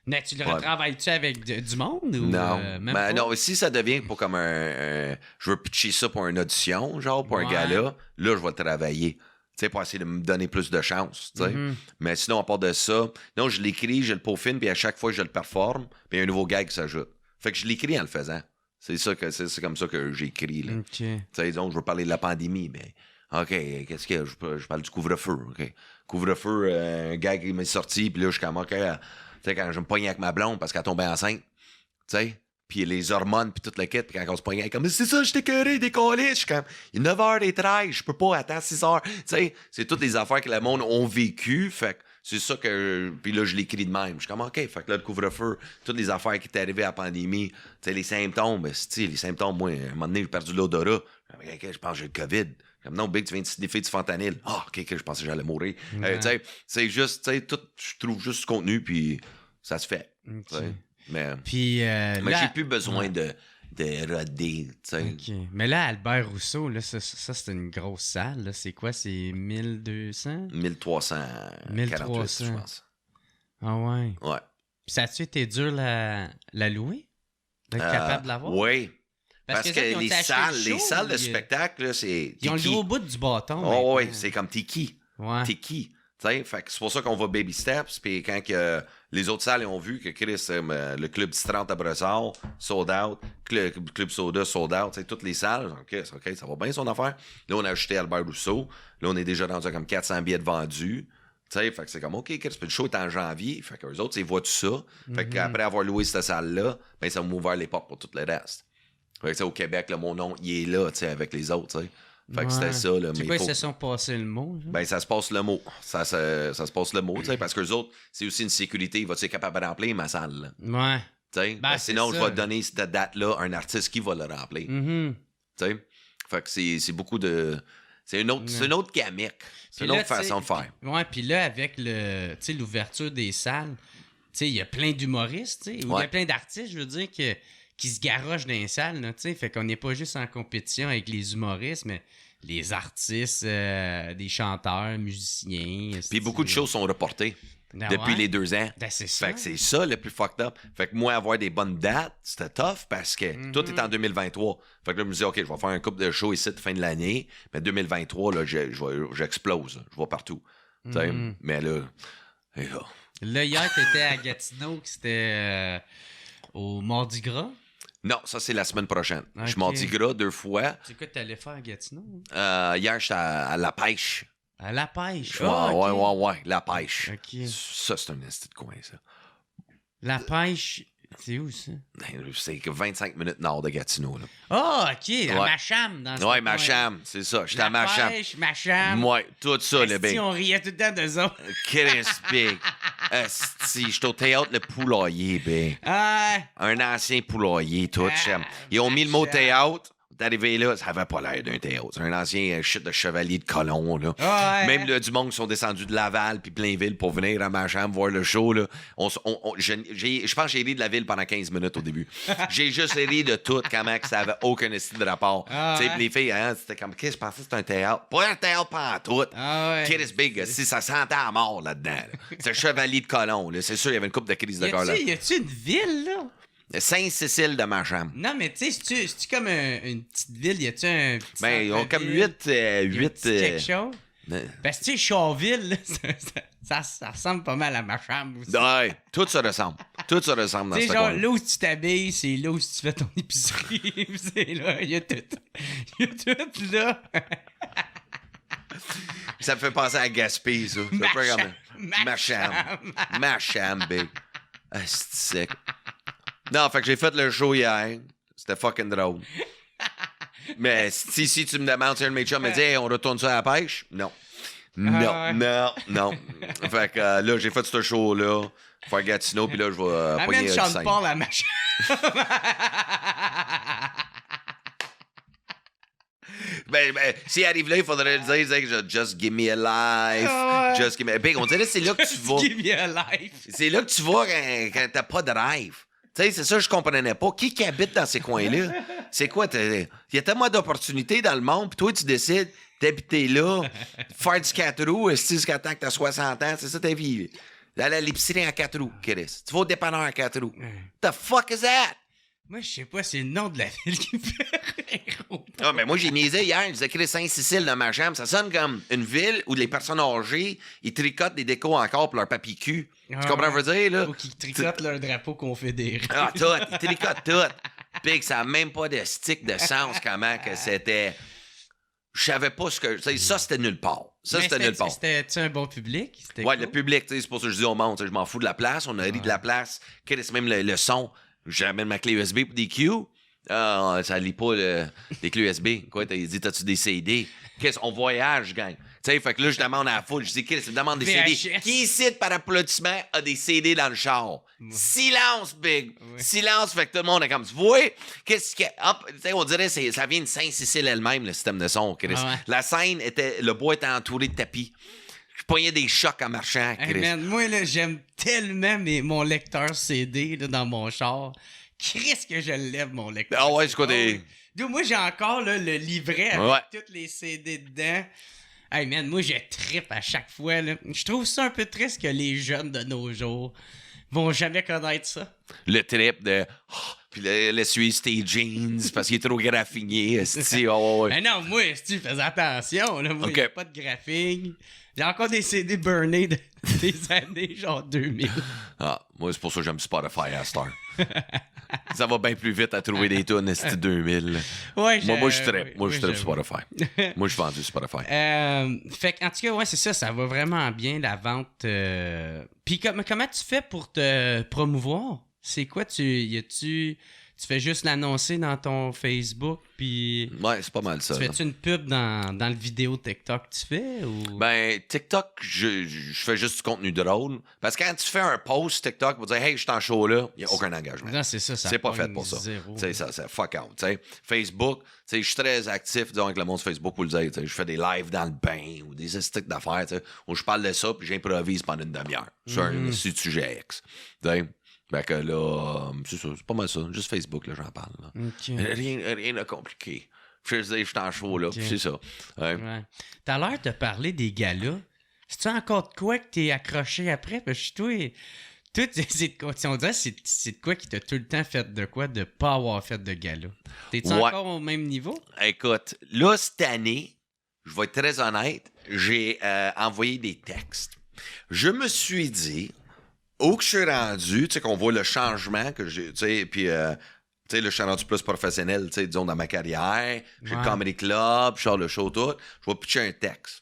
Mais tu le retravailles-tu avec du monde? Ou, non. Même ben, pas? non, si ça devient pour comme un je veux pitcher ça pour une audition, genre, pour un gala, là, je vais le travailler. Tu sais, pour essayer de me donner plus de chance, tu sais. Mais sinon, à part de ça, non, je l'écris, je le peaufine, puis à chaque fois, je le performe, puis il y a un nouveau gag qui s'ajoute. Fait que je l'écris en le faisant. C'est comme ça que j'écris, là. Tu sais, donc, je veux parler de la pandémie, mais... OK, qu'est-ce qu'il y a? Je parle du couvre-feu, OK. Couvre-feu, un gag qui m'est sorti, puis là, je suis comme, OK, tu sais, quand je me pogne avec ma blonde parce qu'elle tombait enceinte, tu sais... Puis les hormones, puis toute la quête, puis quand on se pognait, comme, c'est ça, j'étais écœuré, décollé. Je suis comme, il est 9h13, je peux pas attendre 6h. Tu sais, c'est toutes les affaires que le monde ont vécu. Fait que c'est ça que. Puis là, je l'écris de même. Je suis comme, OK, fait que là, le couvre-feu, toutes les affaires qui étaient arrivées à la pandémie, tu sais, les symptômes, les symptômes, moi, à un moment donné, j'ai perdu l'odorat. Je pense que j'ai le COVID. Comme, non, Big, tu viens de sniffer du fentanyl. Ah, OK, je pensais que j'allais mourir. Tu sais, c'est juste, tu sais, tout, je trouve juste ce contenu, puis ça se fait. Mais j'ai plus besoin de roder, tu sais. Okay. Mais là, Albert Rousseau, là, ça c'est une grosse salle. Là. C'est quoi? C'est 1200? 1348, je pense. Ah ouais? Ouais. Puis ça a-tu été dur la louer? D'être capable de l'avoir? Oui. Parce que les salles de spectacle, là, c'est... Ils ont le gros bout du bâton. Oh oui, c'est comme t'es qui? Ouais. T'es qui? Fait que c'est pour ça qu'on va baby steps. Puis quand les autres salles ont vu que Chris, le Club 30 à Brossard, sold out, Club Soda, sold out, toutes les salles, OK, ça va bien son affaire. Là, on a ajouté Albert Rousseau. Là, on est déjà rendu à comme 400 billets de vendus. Fait que c'est comme, OK, Chris, le show est en janvier. Fait qu'eux autres, ils voient tout ça. Fait qu'après avoir loué cette salle-là, ben, ça m'a ouvert les portes pour tout le reste. Fait que au Québec, là, mon nom, il est là, avec les autres, t'sais. Fait que c'était ça, là. C'est quoi, ils se sont passés le mot? Ben, ça se passe le mot. Ça se passe le mot, tu sais, parce qu'eux autres, c'est aussi une sécurité. Va-tu être capable de remplir ma salle, là? Ouais. Tu sais, sinon, je vais donner cette date-là à un artiste qui va le remplir. Tu sais? Fait que c'est beaucoup de... C'est une autre gamique. C'est une autre façon de faire. Ouais, puis là, avec l'ouverture des salles, tu sais, il y a plein d'humoristes, tu sais, ou il y a plein d'artistes, je veux dire, qui se garochent dans les salles, tu sais. Fait qu'on n'est pas juste en compétition avec les humoristes, mais les artistes, des chanteurs, musiciens. Puis beaucoup de choses sont reportées depuis les 2 ans. Ben, c'est ça. Fait que c'est ça le plus fucked up. Fait que moi, avoir des bonnes dates, c'était tough parce que tout est en 2023. Fait que là, je me dis, OK, je vais faire un couple de shows ici de fin de l'année, mais 2023, là, j'explose. Je vais partout. Mais là, là, hier, t'étais à Gatineau, c'était au Mardi Gras. Non, ça, c'est la semaine prochaine. Okay. Je suis Mardi Gras 2 fois. C'est quoi que t'allais faire à Gatineau? Hier, j'étais à La Pêche. À La Pêche? Ouais, La Pêche. Okay. Ça, c'est un petit coin, ça. La Pêche, c'est où, ça? C'est 25 minutes nord de Gatineau, là. Ah, OK, à Macham, dans ce ouais, Macham, c'est ça. J'étais à Macham. La Pêche, Macham. Ouais, tout ça, le big. Si on riait tout le temps d'eux autres. Chris Big. J'étais au théâtre Le Poulailler, big. Un ancien poulailler, tout. Ils ont mis le mot théâtre. T'es arrivé là, ça avait pas l'air d'un théâtre. C'est un ancien shit de chevalier de colon, là. Même là, du monde qui sont descendus de Laval puis Plainville pour venir à ma chambre voir le show, là. Je pense que j'ai ri de la ville pendant 15 minutes au début. J'ai juste ri de tout, comment que ça avait aucun style de rapport. Tu sais, les filles, hein, c'était comme, qu'est-ce que je pensais que c'était un théâtre? Pas un théâtre pantoute. Chris Big, si ça sentait à mort là-dedans. Là. C'est un chevalier de colon, là. C'est sûr, il y avait une couple de crise de cœur là. Y a-tu une ville, là? Saint-Cécile de Macham. Non, mais tu sais, c'est-tu comme une petite ville? Y a-tu un petit ben, ils ont comme 8 quelque chose? Parce que tu sais, Charville, là, ça ressemble pas mal à Macham aussi. Ouais, tout se ressemble. Tout se ressemble dans ce genre, coin. là où tu t'habilles, c'est là où tu fais ton épicerie. C'est là, il y a tout. Il y a tout là. Ça me fait penser à Gaspé, ça. Macham, big. Ah, c'est sec. Non, fait que j'ai fait le show hier. C'était fucking drôle. Mais si tu me demandes si un de mes chums me dit hey, on retourne ça à la pêche? Non. Non. Fait que là, j'ai fait ce show-là. Faire Gatineau, puis là, je vais pogner Sean Paul à Macham. S'il arrive là, il faudrait dire just give me a life. Just give me... Big, on dirait que c'est là que tu vas. Give me a life. C'est là que tu vas quand t'as pas de rêve. Tu sais, c'est ça que je comprenais pas. Qui habite dans ces coins-là? C'est quoi? Il y a tellement d'opportunités dans le monde, puis toi, tu décides d'habiter là, faire du 4 roues, jusqu'à temps que t'as 60 ans, c'est ça ta vie. Aller à l'épicerie en 4 roues, Chris. Tu vas au dépanneur en 4 roues. The fuck is that? Moi, je sais pas, c'est le nom de la ville qui me fait rire. Ah, mais moi, j'ai niaisé hier. Je disais, Chris, Saint-Cécile dans ma chambre. Ça sonne comme une ville où les personnes âgées, ils tricotent des décos encore pour leur papy cul. Tu comprends ce que je veux dire, là? Ou qu'ils tricotent leur drapeau confédéré. Ah, tout. Ils tricotent tout. Puis que ça n'a même pas de stick de sens, comment que c'était. Je savais pas ce que. Ça, c'était nulle part. C'était nulle part. C'était-tu un bon public? Ouais, cool. Le public, c'est pour ça que je dis au monde, je m'en fous de la place. On a ri de la place. Chris, même le son. J'amène ma clé USB pour des Q. Ça lit pas des clés USB. Quoi, t'as dit, t'as-tu des CD? Qu'est-ce on voyage, gang. Tu sais, fait que là, je demande à la foule, je dis, qu'est-ce que demande des CD? Qui ici, par applaudissement, a des CD dans le char? Silence, big! Silence, fait que tout le monde est comme, tu vois? Qu'est-ce que. On dirait que ça vient de Saint-Cécile elle-même, le système de son, Chris. La scène était. Le bois était entouré de tapis. Je pognais des chocs en marchant, Chris. Hey man, moi, là, j'aime tellement mon lecteur CD là, dans mon char. Chris que je lève, mon lecteur. Ah ouais, c'est quoi des... Moi, j'ai encore là, le livret avec tous les CD dedans. Hey man, moi, je trippe à chaque fois. Là. Je trouve ça un peu triste que les jeunes de nos jours vont jamais connaître ça. Le trip de... puis l'essuie tes jeans parce qu'il est trop graffiné. Mais non, moi, tu faisais attention. Là, moi, j'ai pas de graphing. J'ai encore des CD burnés des années genre 2000. Ah, moi, c'est pour ça que j'aime Spotify à Star. Ça va bien plus vite à trouver des tunes, c'était 2000. Ouais, moi, je trippe. Moi, je trippe Spotify. Moi, je suis vendu Spotify. Fait qu'en tout cas, ouais, c'est ça. Ça va vraiment bien, la vente. Puis comment tu fais pour te promouvoir? C'est quoi? Tu fais juste l'annoncer dans ton Facebook, puis... Ouais, c'est pas mal ça. Tu fais-tu une pub dans le vidéo TikTok que tu fais, ou... Ben, TikTok, je fais juste du contenu drôle. Parce que quand tu fais un post TikTok pour dire « Hey, je suis en show là », il n'y a aucun engagement. Non, c'est ça. C'est pas fait pour ça. Tu sais, ça fuck out. T'sais. Facebook, je suis très actif, disons, avec le monde Facebook pour le dire. Je fais des lives dans le bain ou des sticks d'affaires, où je parle de ça, puis j'improvise pendant une demi-heure sur un sujet X. T'sais. Ben que là, c'est ça, c'est pas mal ça. Juste Facebook, là, j'en parle. Là. Okay. Rien de compliqué. Je suis en show, là, c'est ça. Ouais. T'as l'air de parler des galas. C'est-tu encore de quoi que t'es accroché après? Parce que toi, c'est de quoi? On dirait c'est de quoi qui t'a tout le temps fait de quoi de pas avoir fait de gala? T'es-tu encore au même niveau? Écoute, là, cette année, je vais être très honnête, j'ai envoyé des textes. Je me suis dit... Où que je suis rendu, tu sais, qu'on voit le changement que j'ai, tu sais, puis, tu sais, le je suis rendu plus professionnel, tu sais, disons, dans ma carrière, j'ai le comedy club, je sors le show tout, je vais pitcher un texte.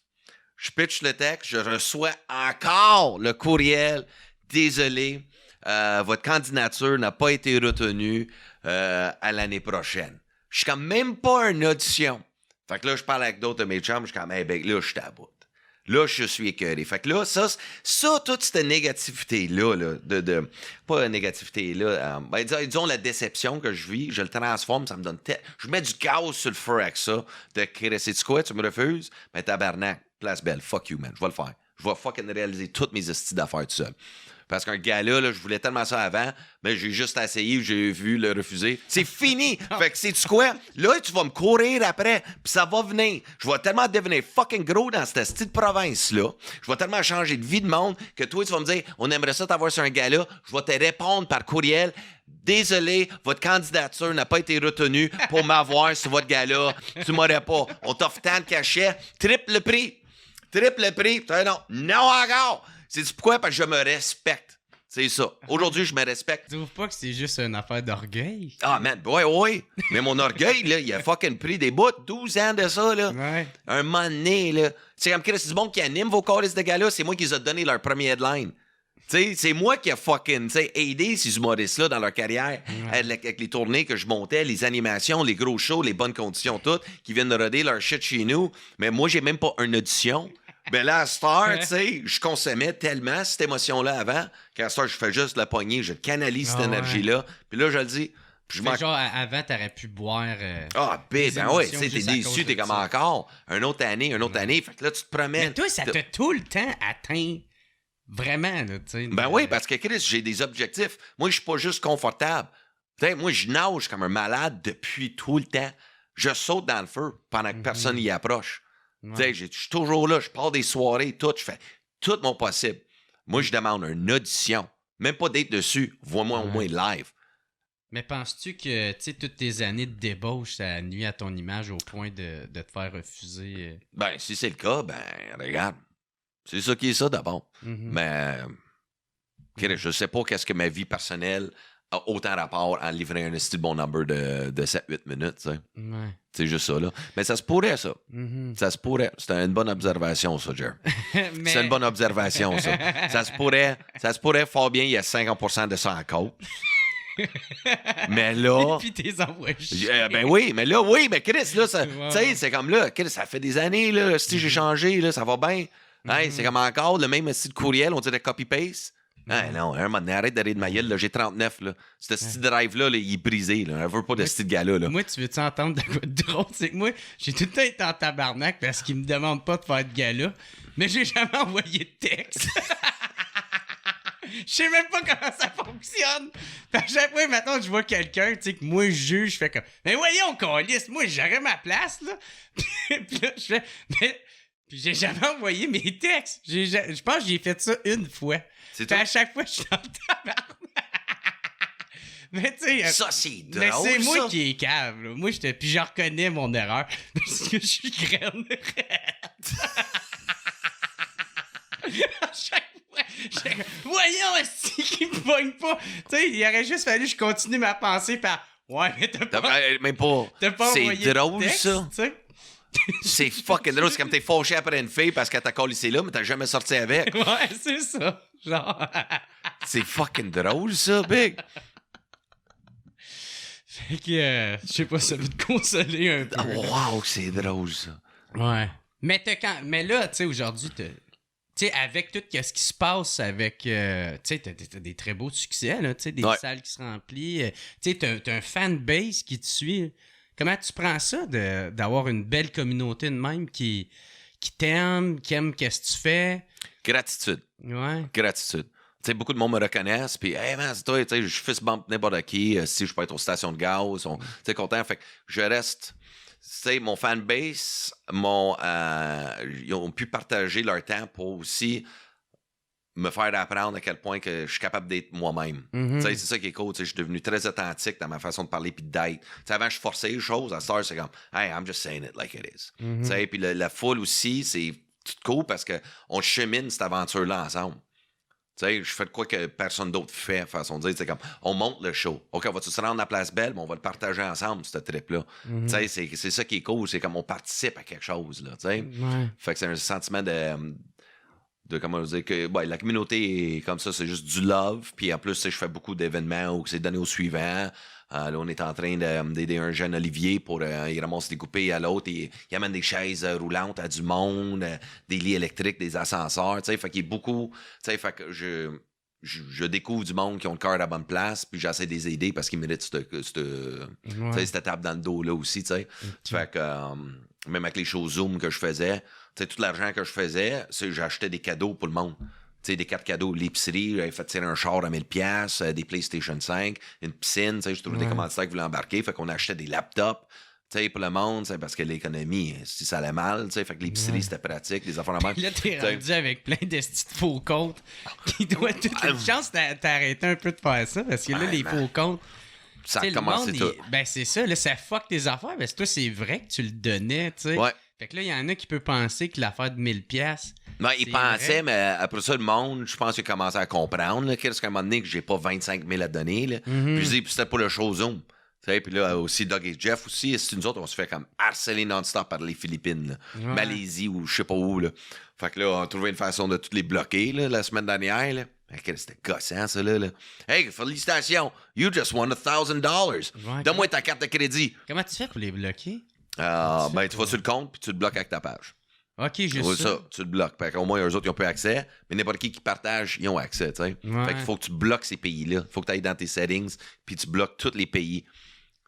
Je pitch le texte, je reçois encore le courriel, désolé, votre candidature n'a pas été retenue à l'année prochaine. Je suis comme même pas une audition. Fait que là, je parle avec d'autres de mes chums, je suis comme, hey, ben là, je suis à bout. Là, je suis écœuré. Fait que là, ça toute cette négativité-là, pas négativité-là, disons la déception que je vis, je le transforme, ça me donne je mets du gaz sur le feu avec ça, de créer, sais-tu quoi, tu me refuses? Ben tabarnak, place belle, fuck you, man, je vais le faire. Je vais fucking réaliser toutes mes estis d'affaires tout seul. Parce qu'un gars-là, je voulais tellement ça avant, mais j'ai juste essayé, j'ai vu le refuser. C'est fini! Fait que sais-tu quoi? Là, tu vas me courir après, puis ça va venir. Je vais tellement devenir fucking gros dans cette petite province-là. Je vais tellement changer de vie de monde que toi, tu vas me dire, on aimerait ça t'avoir sur un gars-là. Je vais te répondre par courriel. Désolé, votre candidature n'a pas été retenue pour m'avoir sur votre gars-là. Tu m'aurais pas. On t'offre tant de cachets. Triple prix. Non encore! C'est pourquoi? Parce que je me respecte. C'est ça. Aujourd'hui, je me respecte. Tu trouves pas que c'est juste une affaire d'orgueil? Ah, man, ouais. Mais mon orgueil, là, il a fucking pris des bouts. 12 ans de ça, là. Ouais. Un moment donné, là. C'est comme c'est du monde qui anime vos choristes de gars-là. C'est moi qui les ai donné leur premier headline. T'sais, c'est moi qui ai fucking aidé ces humoristes-là dans leur carrière avec les tournées que je montais, les animations, les gros shows, les bonnes conditions, toutes, qui viennent de roder leur shit chez nous. Mais moi, j'ai même pas une audition. Ben là, à Star, tu sais, je consommais tellement cette émotion-là avant qu'à Star, je fais juste la poignée, je canalise cette énergie-là. Puis là, je le dis, Genre, avant, t'aurais pu boire. Ben ouais, tu sais, t'es déçu, t'es comme encore. Une autre année. Fait que là, tu te promènes. Mais toi, ça t'a tout le temps atteint. Vraiment, là, tu sais. Ben oui, parce que Chris, j'ai des objectifs. Moi, je suis pas juste confortable. T'sais, moi, je nage comme un malade depuis tout le temps. Je saute dans le feu pendant que personne n'y approche. Ouais. Je suis toujours là, je pars des soirées, tout, je fais tout mon possible. Moi, je demande une audition. Même pas d'être dessus. Vois-moi au moins live. Mais penses-tu que toutes tes années de débauche, ça nuit à ton image au point de te faire refuser? Ben, si c'est le cas, ben, regarde. C'est ça qui est ça d'abord. Mais, je sais pas qu'est-ce que ma vie personnelle a autant rapport à livrer un style bon number de 7-8 minutes, tu sais. Ouais. C'est juste ça, là. Mais ça se pourrait, ça. Ça se pourrait. C'est une bonne observation, ça, Jer. C'est une bonne observation, ça. Ça se pourrait fort bien, il y a 50% de ça en cause. Mais là. Puis tes envoyés. Ben oui, mais Chris, là, tu sais, c'est comme là, Chris, ça fait des années, là, si j'ai changé, là, ça va bien. Hey, c'est comme encore le même style de courriel, on dirait copy-paste. Non, un moment donné, arrête d'arrêter de ma gueule, là, j'ai 39, là. Ce style drive-là, il est brisé, là. Je veux pas de style gars-là, là. Moi, tu veux-tu entendre de quoi de drôle? C'est que moi, j'ai tout le temps été en tabarnak parce qu'ils me demandent pas de faire de gala, mais j'ai jamais envoyé de texte. Je sais même pas comment ça fonctionne. Fait que chaque fois, maintenant, je vois quelqu'un, tu sais, que moi, je juge, je fais comme, mais voyons, câlisse, moi, j'aurais ma place, là. Puis là, je fais, mais. Puis j'ai jamais envoyé mes textes. Je pense que j'ai fait ça une fois. C'est à chaque fois, je suis en tabarnak. Mais tu sais. Ça, c'est drôle. Mais c'est moi ça. qui est cave, là. Moi, puis je reconnais mon erreur. Parce que je suis graine. À chaque fois, voyons, est-ce qu'il me pogne pas? Tu sais, il aurait juste fallu que je continue ma pensée par. Ouais, mais t'as pas. Même pas. C'est drôle, texte, ça. T'sais? C'est fucking drôle. C'est comme t'es fâché après une fille parce qu'elle t'a collé là, mais t'as jamais sorti avec. Ouais, c'est ça. Genre. C'est fucking drôle, ça, Big. Fait que, je sais pas, ça veut te consoler un peu. Oh, wow, c'est drôle, ça. Ouais. Mais là, tu sais, aujourd'hui, tu sais, avec tout ce qui se passe avec... tu sais, t'as des très beaux succès, là, tu sais, des salles qui se remplissent. Tu sais, t'as un fanbase qui te suit. Comment tu prends ça d'avoir une belle communauté de même qui t'aime, qui aime qu'est-ce que tu fais? Gratitude. Ouais. Gratitude. Tu sais, beaucoup de monde me reconnaissent, puis, hey man, c'est toi, tu sais, je fist bump n'importe qui, si je peux être aux stations de gaz, tu sais, content. Fait que je reste, tu sais, mon fanbase, ils ont pu partager leur temps pour aussi me faire apprendre à quel point que je suis capable d'être moi-même. Tu sais, c'est ça qui est cool. Tu sais, je suis devenu très authentique dans ma façon de parler puis d'être. Tu sais, avant, je forçais les choses. À cette heure, c'est comme, hey, I'm just saying it like it is. Tu sais, puis la foule aussi, c'est tout cool parce qu'on chemine cette aventure-là ensemble. Tu sais, je fais de quoi que personne d'autre fait, façon de dire. C'est comme, on monte le show. OK, on va-tu se rendre à la Place Belle, mais on va le partager ensemble, ce trip-là. Tu sais, c'est ça qui est cool. C'est comme on participe à quelque chose, là, tu sais. Ouais. Fait que c'est un sentiment de comment dire que la communauté est comme ça, c'est juste du love. Puis en plus, je fais beaucoup d'événements où c'est donné au suivant. Là, on est en train d'aider un jeune Olivier pour il ramasse des coupés à l'autre. Il amène des chaises roulantes à du monde, des lits électriques, des ascenseurs. Fait qu'il y a beaucoup. Fait que je découvre du monde qui ont le cœur à la bonne place, puis j'essaie de les aider parce qu'ils méritent cette tape dans le dos là aussi. T'sais. Fait que même avec les shows Zoom que je faisais, tout l'argent que je faisais, j'achetais des cadeaux pour le monde. T'sais, des cartes cadeaux, l'épicerie, j'avais fait tirer un char à 1000$, des PlayStation 5, une piscine, je trouvais des commanditaires qui voulaient embarquer, fait qu'on achetait des laptops pour le monde, parce que l'économie, si ça allait mal, fait que l'épicerie, c'était pratique, des affaires normales. Là, t'es rendu avec plein de faux comptes qui doivent toute une chance t'arrêter un peu de faire ça, parce que là, les faux comptes, ça a commencé tout. Ben, c'est ça, là, ça fuck tes affaires, parce que toi, c'est vrai que tu le donnais, tu sais. Ouais. Fait que là, il y en a qui peuvent penser que l'affaire de 1000$. Non, ils pensaient, mais après ça, le monde, je pense qu'il a commencé à comprendre, qu'à un moment donné, que j'ai pas 25 000 à donner, là. Puis c'était pour le show Zoom. Puis là, aussi, Doug et Jeff aussi, c'est nous autres, on se fait comme harceler non-stop par les Philippines, là. Malaisie ou je sais pas où, là. Fait que là, on a trouvé une façon de toutes les bloquer, là, la semaine dernière, là. C'était gossant, ça, là. Hey, félicitations! You just won $1,000. Donne-moi ta carte de crédit. Comment tu fais pour les bloquer? Tu vas sur le compte, puis tu le bloques avec ta page. OK, juste Ouais, ça. tu le bloques. Fait qu'au moins, eux autres, ils ont peu accès. Mais n'importe qui partage, ils ont accès, tu sais. Ouais. Fait qu'il faut que tu bloques ces pays-là. Il faut que tu ailles dans tes settings, puis tu bloques tous les pays.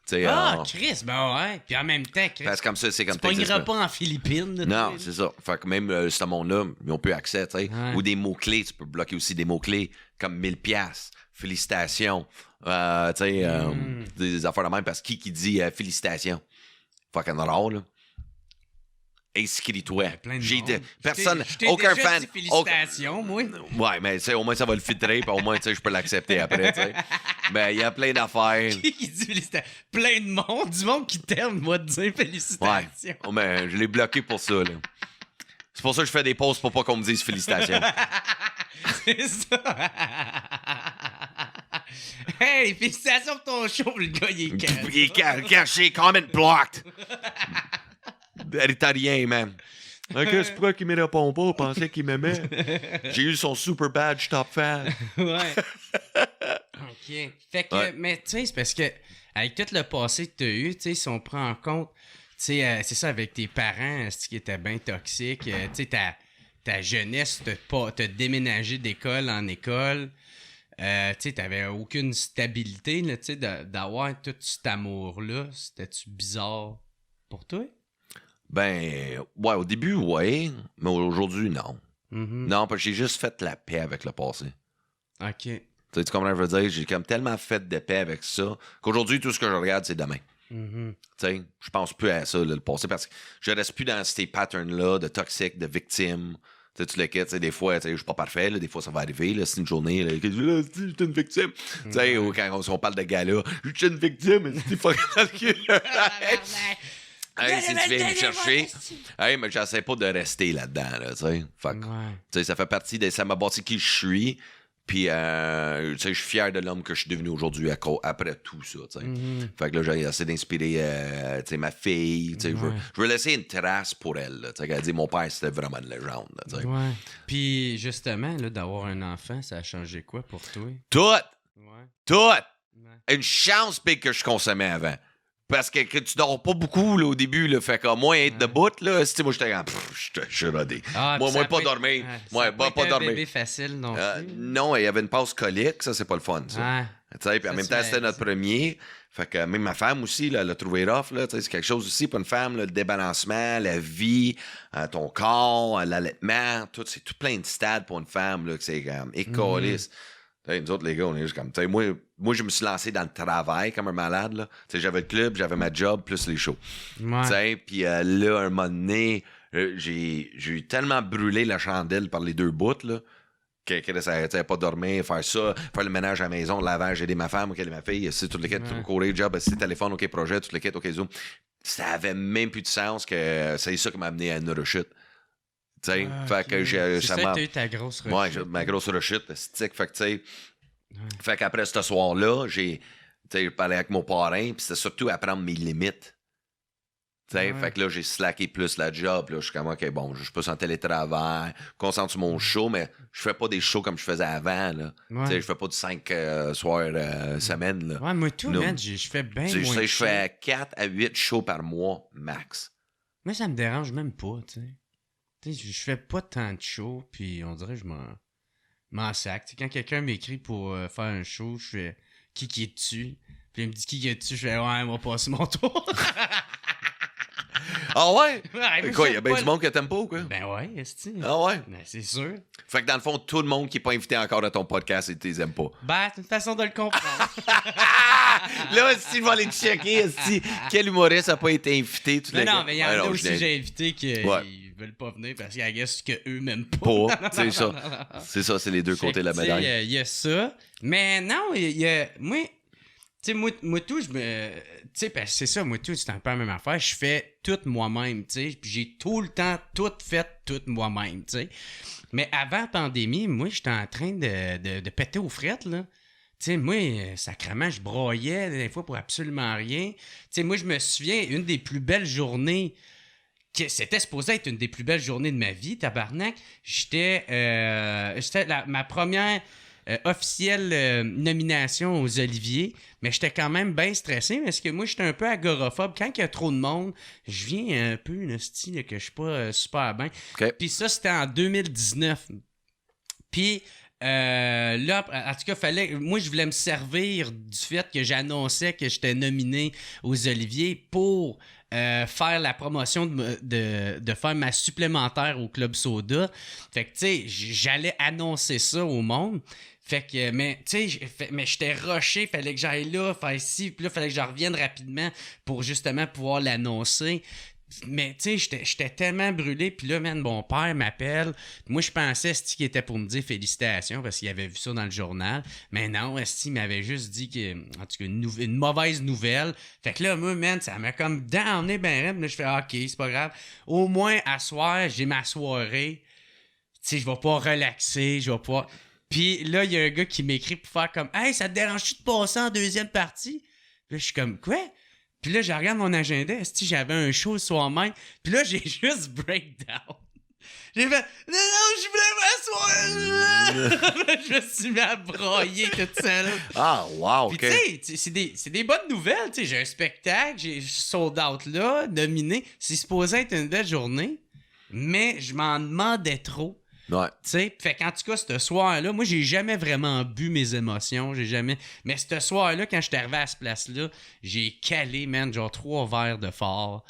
T'sais, Chris, ben ouais. Puis en même temps, Chris, parce que comme ça, c'est comme tu pogneras pas en Philippines. Non, c'est ça. Fait que même ce monde-là, ils ont peu accès, tu sais. Ouais. Ou des mots-clés, tu peux bloquer aussi des mots-clés comme 1000$, félicitations, tu sais, des affaires de même, parce que qui dit félicitations? Fucking rare, là. Inscris-toi. Plein de J'ai monde. personne, Je t'ai aucun déjà fan. dit félicitations, moi. Ouais, mais au moins ça va le filtrer, puis au moins je peux l'accepter après, tu sais. Ben, il y a plein d'affaires. Qui dit félicitations? Plein de monde, du monde qui t'aime, moi, te dire félicitations. Ouais. Mais je l'ai bloqué pour ça, là. C'est pour ça que je fais des pauses pour pas qu'on me dise félicitations. C'est ça. Hey, félicitations pour ton show, le gars, il est caché. Il est caché, comment blocked. Italien, man. Ok, c'est pourquoi qu'il me répond pas, pensait qu'il m'aimait. J'ai eu son super badge top fan. Ouais. OK. Fait que, Ouais. mais tu sais, c'est parce que, avec tout le passé que tu as eu, tu sais, si on prend en compte, tu sais, c'est ça, avec tes parents, ce qui était bien toxique, tu sais, ta jeunesse, t'as déménagé d'école en école, tu sais, t'avais aucune stabilité, là, tu sais, d'avoir tout cet amour-là, c'était-tu bizarre pour toi? Ben, ouais, au début, ouais, mais aujourd'hui, non. Mm-hmm. Non, parce que j'ai juste fait la paix avec le passé. OK. Tu sais, tu comprends ce que je veux dire? J'ai comme tellement fait de paix avec ça qu'aujourd'hui, tout ce que je regarde, c'est demain. Mm-hmm. Tu sais, je pense plus à ça, là, le passé, parce que je reste plus dans ces patterns-là de toxiques, de victimes. Tu sais, tu le quittes, des fois, je suis pas parfait, là, des fois, ça va arriver, là, c'est une journée, là, je suis une victime. Tu sais, ou quand on parle de gars-là, je suis une victime, c'est fucking dans le cul. Hey, si tu viens me chercher, hey, mais j'essaie pas de rester là-dedans, là, tu sais. Fuck. Ouais. Tu sais, ça fait partie de... Ça m'a bâti qui je suis, puis, tu sais, je suis fier de l'homme que je suis devenu aujourd'hui après tout ça, tu sais. Mm-hmm. Fait que là, j'ai essayé d'inspirer, tu sais, ma fille, tu sais, Ouais. je veux laisser une trace pour elle, là, tu sais, qu'elle dit, mon père, c'était vraiment une légende, là, tu sais. Ouais. Puis, justement, là, d'avoir un enfant, ça a changé quoi pour toi? Ouais. Tout! Ouais. Une chance, big, que je consommais avant. Parce que tu dors pas beaucoup là, au début, là, fait qu'à moins être debout, là, moi j'étais comme, je suis rodé. Ah, moi, puis ça a pas pas dormir. été- Moi, ça a pas été un dormir. bébé facile non plus. Non, il y avait une pause colique, ça, c'est pas le fun, ça. Ouais. Tu sais, puis en Ça, même tu temps, l'as c'était notre dit. premier. Fait que même ma femme aussi, là, elle a trouvé rough, là. Tu sais, c'est quelque chose aussi pour une femme, là, le débalancement, la vie, ton corps, l'allaitement, tout, c'est tout plein de stades pour une femme, là, que c'est comme écoliste. Nous autres, les gars, on est juste comme. Moi, je me suis lancé dans le travail comme un malade. Là. J'avais le club, j'avais ma job, plus les shows. Ouais. Puis là, un moment donné, j'ai tellement brûlé la chandelle par les deux bouts là, que ça n'arrêtait pas de dormir, faire ça, faire le ménage à la maison, le lavage, aider ma femme, ma fille, c'est tout le quête, tout courir, job, c'est téléphone, OK, projet, tout le quête, OK, Zoom. Ça avait même plus de sens que c'est ça qui m'a amené à une rechute. Fait que C'est ça m'a... que t'as eu ta grosse rechute. Ouais, ma grosse rechute, stick. Fait que, tu sais, fait qu'après ce soir-là, j'ai parlé avec mon parrain, puis c'était surtout apprendre mes limites. Fait que là, j'ai slacké plus la job. Là, je suis comme, OK, bon, je suis plus en télétravail, concentre sur mon show, mais je fais pas des shows comme je faisais avant. Là. Je fais pas du 5 soirs semaine. Là. Ouais, moi tout, Non. man, je fais bien Je moins sais, de je shows. fais 4 à 8 shows par mois, max. Moi, ça me dérange même pas, tu sais. Tu sais, je fais pas tant de shows, puis on dirait que je m'en sac. Tu sais, quand quelqu'un m'écrit pour faire un show, je fais « Qui est dessus? » Puis il me dit « Qui est dessus? » Je fais « Ouais, on va passer mon tour. » Ah ouais? Ouais, Quoi, il y a bien du monde que t'aimes pas ou quoi? Ben ouais, est-ce que... Ah ouais? Ben, c'est sûr. Fait que dans le fond, tout le monde qui est pas invité encore à ton podcast, ils t'aiment pas. Ben, c'est une façon de le comprendre. Là, si je vais aller te checker, quel humoriste n'a pas été invité? Mais non, mais il y en a aussi que j'ai j'ai invité qui veulent pas venir parce qu'ils guess qu'eux m'aiment pas. pas. C'est ça. C'est ça, c'est les deux côtés de la médaille. Il y a ça. Mais non, il y a... Moi, tu sais, moi tout, je me... Tu sais, parce que c'est ça, moi tout, c'est un peu la même affaire. Je fais tout moi-même, tu sais. Puis j'ai tout le temps tout fait tout moi-même, tu sais. Mais avant la pandémie, moi, j'étais en train de péter aux frettes, là. Tu sais, moi, sacrément, je broyais des fois pour absolument rien. Tu sais, moi, je me souviens, une des plus belles journées... C'était supposé être une des plus belles journées de ma vie, tabarnak. C'était ma première officielle nomination aux Oliviers, mais j'étais quand même bien stressé parce que moi, j'étais un peu agoraphobe. Quand il y a trop de monde, je viens un peu une style que je suis pas super bien. Okay. Puis ça, c'était en 2019. Puis là, en tout cas, moi, je voulais me servir du fait que j'annonçais que j'étais nominé aux Oliviers pour faire la promotion de faire ma supplémentaire au Club Soda. Fait que, tu sais, j'allais annoncer ça au monde. Fait que, mais, tu sais, mais j'étais rushé, fallait que j'aille là, faire ci, puis là, fallait que je revienne rapidement pour justement pouvoir l'annoncer. Mais, tu sais, j'étais tellement brûlé, puis là, man, mon père m'appelle. Moi, je pensais, qu'il était pour me dire félicitations, parce qu'il avait vu ça dans le journal. Mais non, il m'avait juste dit que, en tout cas, une mauvaise nouvelle. Fait que là, moi, man, ça m'a comme downé ben raide. Là, je fais, OK, c'est pas grave. Au moins, à soir, j'ai ma soirée. Tu sais, je vais pouvoir relaxer, je vais pouvoir... Puis là, il y a un gars qui m'écrit pour faire comme, hey, ça te dérange-tu de passer en deuxième partie? Là, je suis comme, quoi? Puis là, je regarde mon agenda, j'avais un show le soir même. Puis là, j'ai juste breakdown. J'ai fait « Non, je voulais m'asseoir! » Je me suis mis à broyer toute seule. Ah, wow, OK. Puis tu sais, c'est des bonnes nouvelles. Tu sais, j'ai un spectacle, j'ai sold out là, nominé. C'est supposé être une belle journée, mais je m'en demandais trop. Ouais. Tu sais, fait qu'en tout cas, ce soir-là, moi, j'ai jamais vraiment bu mes émotions, mais ce soir-là, quand je suis arrivé à cette place-là, j'ai calé, man, genre 3 verres de fort.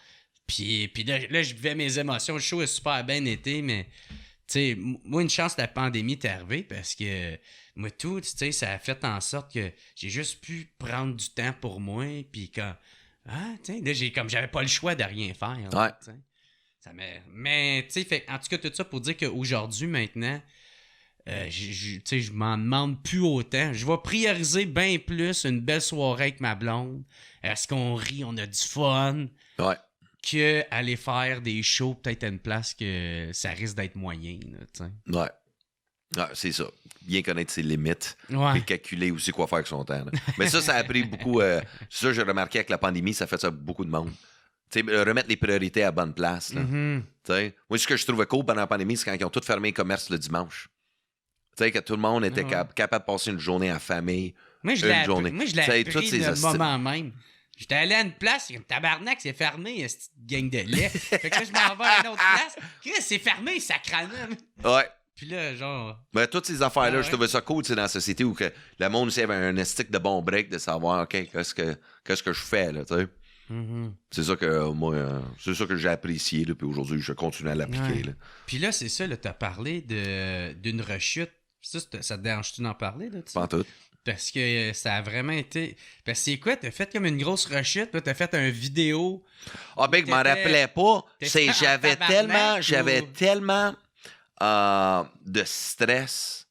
Puis là, je vivais mes émotions. Le show est super bien été, mais, tu sais, moi, une chance que la pandémie est arrivée parce que, moi, tout, tu sais, ça a fait en sorte que j'ai juste pu prendre du temps pour moi, puis quand, tu sais, là, j'avais pas le choix de rien faire. Là, Ouais. t'sais. Mais, tu sais, en tout cas, tout ça pour dire qu'aujourd'hui, maintenant, je m'en demande plus autant. Je vais prioriser bien plus une belle soirée avec ma blonde. Est-ce qu'on rit, on a du fun? Ouais. Que aller faire des shows peut-être à une place que ça risque d'être moyen. Là, ouais. Ah, c'est ça. Bien connaître ses limites. Ouais. Et calculer aussi quoi faire avec son temps. Là. Mais ça a pris beaucoup... ça, j'ai remarqué avec la pandémie, ça fait ça beaucoup de monde. T'sais, remettre les priorités à la bonne place. Là. Mm-hmm. Moi, ce que je trouvais cool pendant la pandémie, c'est quand ils ont tous fermé les commerces le dimanche. T'sais, que tout le monde était capable de passer une journée en famille. Moi, je l'ai appris le moment même. J'étais allé à une place, comme tabarnak, c'est fermé, cette gang de lait. Fait que là, je m'en vais à une autre place. Chris, c'est fermé, sacrément. Ouais. Puis là, genre... Ben, toutes ces affaires-là, je trouvais ça cool, dans la société où que le monde aussi avait un estique de bon break, de savoir, OK, qu'est-ce que je fais, là, tu sais. Mm-hmm. C'est ça que moi, c'est ça que j'ai apprécié, là, puis aujourd'hui, je continue à l'appliquer, là. Puis là, c'est ça, là, t'as parlé d'une rechute. Ça te dérange-tu d'en parler, là, Pas en tout. Parce que ça a vraiment été... Parce que c'est quoi? T'as fait comme une grosse rechute, là, t'as fait un vidéo... Ah ben, je m'en rappelais pas. J'avais tellement de stress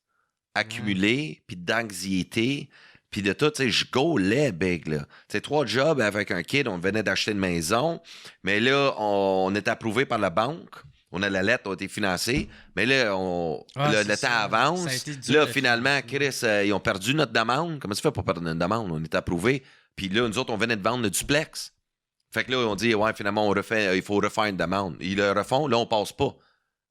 accumulé, puis d'anxiété, puis de tout, tu sais, je gaulais, big, là. Tu sais, 3 jobs avec un kid, on venait d'acheter une maison, mais là, on est approuvé par la banque. On a la lettre, on a été financé, mais là, le temps avance. Là, finalement, Chris, ils ont perdu notre demande. Comment tu fais pour perdre notre demande? On est approuvé. Puis là, nous autres, on venait de vendre le duplex. Fait que là, on dit, ouais, finalement, il faut refaire une demande. Ils le refont, là, on passe pas.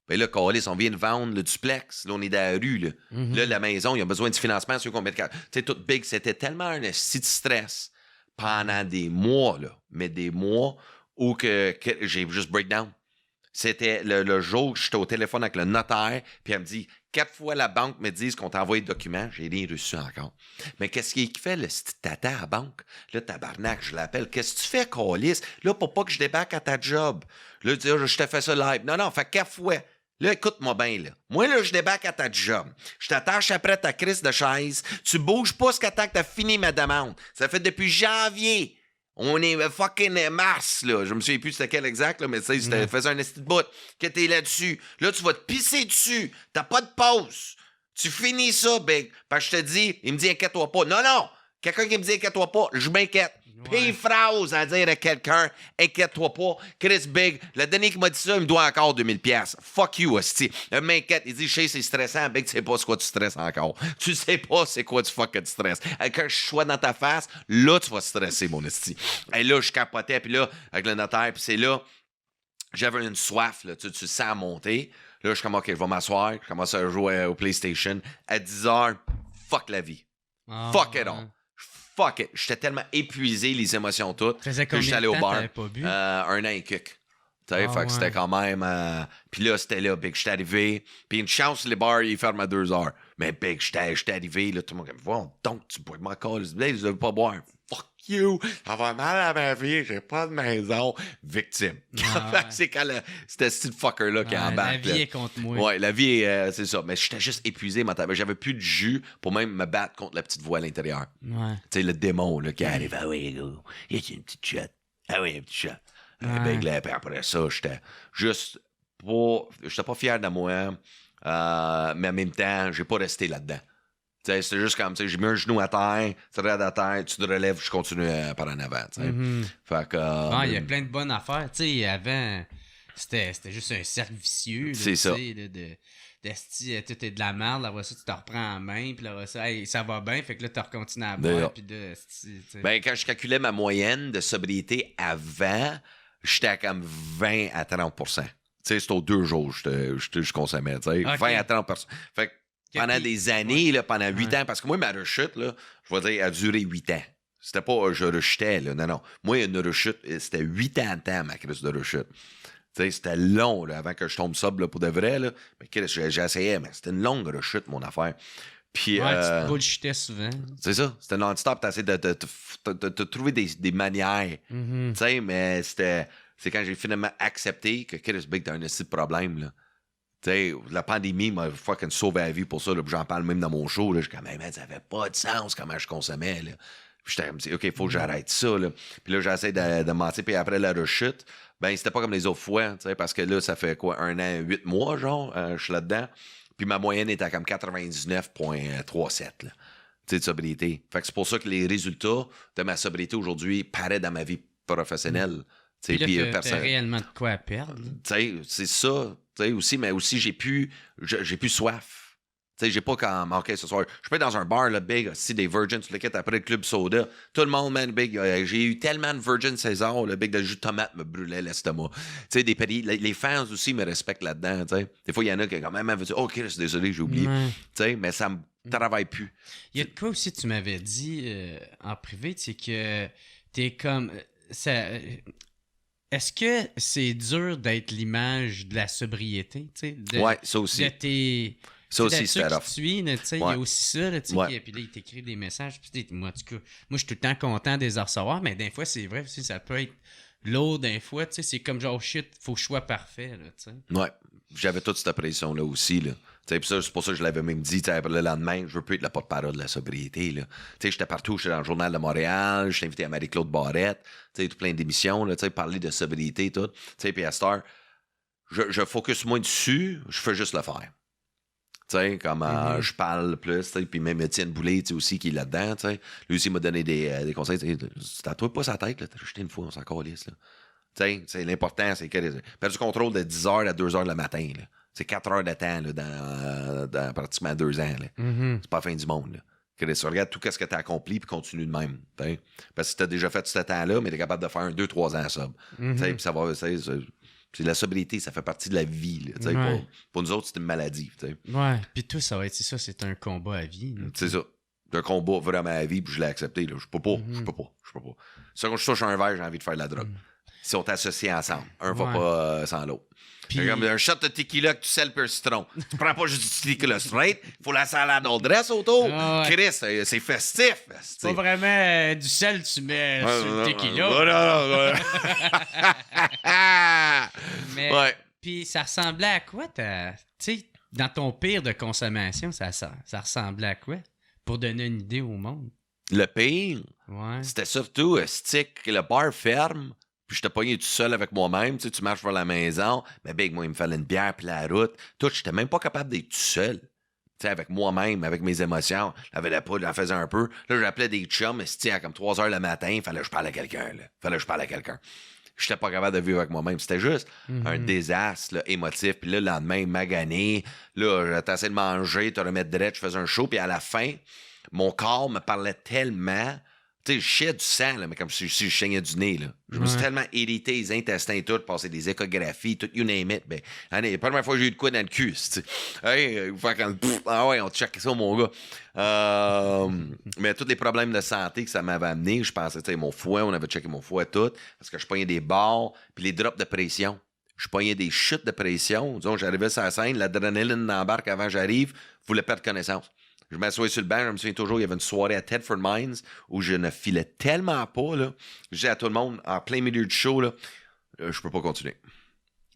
Ben là, Calis, on vient de vendre le duplex. Là, on est dans la rue, là. Mm-hmm. Là, la maison, ils ont besoin de financement. Ceux qu'on met de... Tu sais, tout big, c'était tellement un petit stress pendant des mois, là. Mais des mois où que j'ai juste breakdown. C'était le jour que j'étais au téléphone avec le notaire, puis elle me dit 4 fois la banque me dit qu'on t'a envoyé le document, j'ai rien reçu encore. Mais qu'est-ce qu'il fait, le tata à la banque? Là, tabarnak, je l'appelle. Qu'est-ce que tu fais, Calis? Là, pour pas que je débarque à ta job. Là, tu dis, je te fais ça live. Non, fait 4 fois. Là, écoute-moi bien, là. Moi, là, je débarque à ta job. Je t'attache après ta crise de chaise. Tu bouges pas jusqu'à temps que t'as fini ma demande. Ça fait depuis janvier. On est fucking mars, là. Je me souviens plus c'était quel exact, là, mais tu sais, c'était faisait un esti de bout que t'es là-dessus. Là, tu vas te pisser dessus. T'as pas de pause. Tu finis ça, big. Parce que je te dis, il me dit, inquiète-toi pas. Non. Quelqu'un qui me dit, inquiète-toi pas, je m'inquiète. Puis phrase à dire à quelqu'un, inquiète-toi pas. Chris Big, le dernier qui m'a dit ça, il me doit encore 2000$. Fuck you, hostie. M'inquiète. Il dit, je sais, c'est stressant. Big, tu sais pas c'est quoi tu stresses encore. Tu sais pas c'est quoi tu fucking stresses. Quand je sois dans ta face, là, tu vas stresser, mon hostie. Et là, je capotais, puis là, avec le notaire, puis c'est là, j'avais une soif, là, tu sens à monter. Là, je suis comme, OK, je vais m'asseoir. Je commence à jouer au PlayStation. À 10h, fuck la vie. Fuck it all. Fuck it. J'étais tellement épuisé, les émotions toutes. Faisait combien de temps t'avais pas bu? 1 an et quelques. Fait que c'était quand même... Puis là, c'était là, big, j'étais arrivé. Puis une chance, les bars, ils ferment à 2h. Mais big, j'étais arrivé, là, tout le monde me dit, wow, donc, tu bois de ma colle. Je ne veux pas boire. Fuck you. Ça va mal à ma vie, j'ai pas de maison. Victime. C'est quand c'était ce fucker-là qui embarque. La vie est contre moi. Ouais, la vie, c'est ça. Mais j'étais juste épuisé mentalement. J'avais plus de jus pour même me battre contre la petite voix à l'intérieur. Ouais. Tu sais, le démon là, qui arrive. Ah oui, go. Il y a une petite shot. Ah oui, un petit shot. Puis après ça, j'étais juste pas... J'étais pas fier de moi, mais en même temps, j'ai pas resté là-dedans. T'sais, c'était juste comme, j'ai mis un genou à terre, tu te relèves à terre, tu te relèves, je continue par en avant. Fait que... il y a plein de bonnes affaires. T'sais, avant, c'était juste un cercle vicieux. Là, c'est ça. D'esti, tout est de la merde, après ça, tu te reprends en main, puis là, ça, hey, ça va bien, fait que là, tu recontinues à boire, puis de... Ben, quand je calculais ma moyenne de sobriété avant, j'étais à comme 20 à 30%. Tu sais, c'était aux 2 jours je consommais, tu sais, 20 à 30%. Fait que pendant des années, là, pendant 8 ans, parce que moi, ma rechute, là, je vais dire, a duré 8 ans. C'était pas je rechutais, là, non. Moi, une rechute, c'était 8 ans de temps, ma crise de rechute. T'sais, c'était long là, avant que je tombe sobre là, pour de vrai. Là. Mais j'ai essayé, mais c'était une longue rechute, mon affaire. Puis, tu te bullshitais souvent. C'est ça. C'était non-stop. T'essayais de trouver des manières. T'sais, mais c'est quand j'ai finalement accepté que Chris Big, t'as un petit problème. Là. T'sais, la pandémie m'a fucking sauvé la vie pour ça. Là, j'en parle même dans mon show. Là. Je suis comme, hey, man, ça avait pas de sens comment je consommais. Là. Puis j'étais comme, OK, il faut que j'arrête ça. Là. Puis là, j'essaie de mentir. Puis après la rechute, ben, c'était pas comme les autres fois, parce que là, ça fait quoi, 1 an, 8 mois, genre, je suis là-dedans. Puis ma moyenne était à comme 99,37, là, de sobriété. Fait que c'est pour ça que les résultats de ma sobriété aujourd'hui paraissent dans ma vie professionnelle. Puis là, t'as réellement de quoi à perdre. C'est ça, aussi, mais aussi, j'ai plus soif. Tu sais, j'ai pas comme, OK, ce soir, je peux être dans un bar, là, big, aussi des Virgin, tu le quittes après le club soda. Tout le monde, man, big, j'ai eu tellement de Virgin César, le big de jus de tomate me brûlait l'estomac. Tu sais, les fans aussi me respectent là-dedans, tu sais. Des fois, il y en a qui, quand même, veulent dire, OK, désolé, j'ai oublié. Tu sais, mais ça me travaille plus. Il y a de quoi aussi, tu m'avais dit en privé, c'est que t'es comme. Est-ce que c'est dur d'être l'image de la sobriété, tu sais? Ouais, ça aussi. De tes. Ça aussi, c'est rough. Il y a aussi ça, là, puis là, il t'écrit des messages. Puis, moi, en tout cas, moi, je suis tout le temps content de les recevoir, mais des fois, c'est vrai, aussi, ça peut être lourd des fois, tu sais, c'est comme genre, shit, faut que je sois parfait, là, tu sais. Ouais, j'avais toute cette pression-là aussi, là. Puis ça, c'est pour ça que je l'avais même dit, le lendemain, je veux plus être la porte-parole de la sobriété, là. Tu sais, j'étais partout, j'étais dans le Journal de Montréal, j'étais invité à Marie-Claude Barrette, tu sais, tout plein d'émissions, là, tu sais, parler de sobriété, tout. Tu sais, puis à cette heure, je focus moins dessus, je fais juste le faire. Tu sais, comme je parle plus, puis même Étienne Boulay, tu sais, aussi, qui est là-dedans, tu sais. Lui aussi m'a donné des conseils. Tatouez pas sa tête, là. T'as jeté une fois, on s'en calisse, là. Tu sais, l'important, c'est que faire du contrôle de 10h à 2h le matin, là. C'est 4 heures de temps, là, dans pratiquement 2 ans, là. C'est pas la fin du monde, là. Regarde tout ce que t'as accompli, puis continue de même, t'sais. Parce que t'as déjà fait ce temps-là, mais t'es capable de faire 2-3 ans sobre. Tu sais, puis ça va, c'est la sobriété, ça fait partie de la vie. Là, pour nous autres, c'est une maladie. T'sais. Ouais, puis tout, c'est un combat à vie. C'est ça. C'est un combat vraiment à vie, puis je l'ai accepté. Là. Je peux pas. Ça, quand je touche un verre, j'ai envie de faire de la drogue. Si on t'associe ensemble, un va pas sans l'autre. Puis... Comme un shot de tequila que tu sels per citron. Tu prends pas juste du tequila straight, faut la salade au dress autour. Chris, c'est festif. C'est pas vraiment du sel tu mets sur le tequila. Mais, puis ça ressemblait à quoi, tu sais, dans ton pire de consommation, ça ressemblait à quoi? Pour donner une idée au monde. Le pire, c'était surtout stick, le bar ferme. Puis j'étais pogné tout seul avec moi-même. Tu marches vers la maison. Mais big, moi, il me fallait une bière puis la route. Tout, j'étais même pas capable d'être tout seul. Tu sais, avec moi-même, avec mes émotions. J'avais la poudre, j'en faisais un peu. Là, j'appelais des chums. Mais à comme 3 heures le matin, il fallait que je parle à quelqu'un. J'étais pas capable de vivre avec moi-même. C'était juste un désastre là, émotif. Puis là, le lendemain, magané. Là, t'essayais de manger, te remettre direct. Je faisais un show. Puis à la fin, mon corps me parlait tellement... Tu sais, je chiais du sang, là, mais comme si je saignais du nez, là. Je me suis tellement irrité les intestins, tout, passé des échographies, tout, you name it. Ben, allez, la première fois que j'ai eu de quoi dans le cul, tu sais. Hey, ah ouais, on check ça, mon gars. Mais tous les problèmes de santé que ça m'avait amené, je pensais, tu sais, mon foie, on avait checké mon foie, tout, parce que je pognais des barres, puis les drops de pression. Je pognais des chutes de pression. Disons, j'arrivais sur la scène, l'adrénaline d'embarque avant que j'arrive, voulait perdre connaissance. Je m'assois sur le banc, je me souviens toujours, il y avait une soirée à Thetford Mines où je ne filais tellement pas, là. Je disais à tout le monde, en plein milieu du show, là, je peux pas continuer.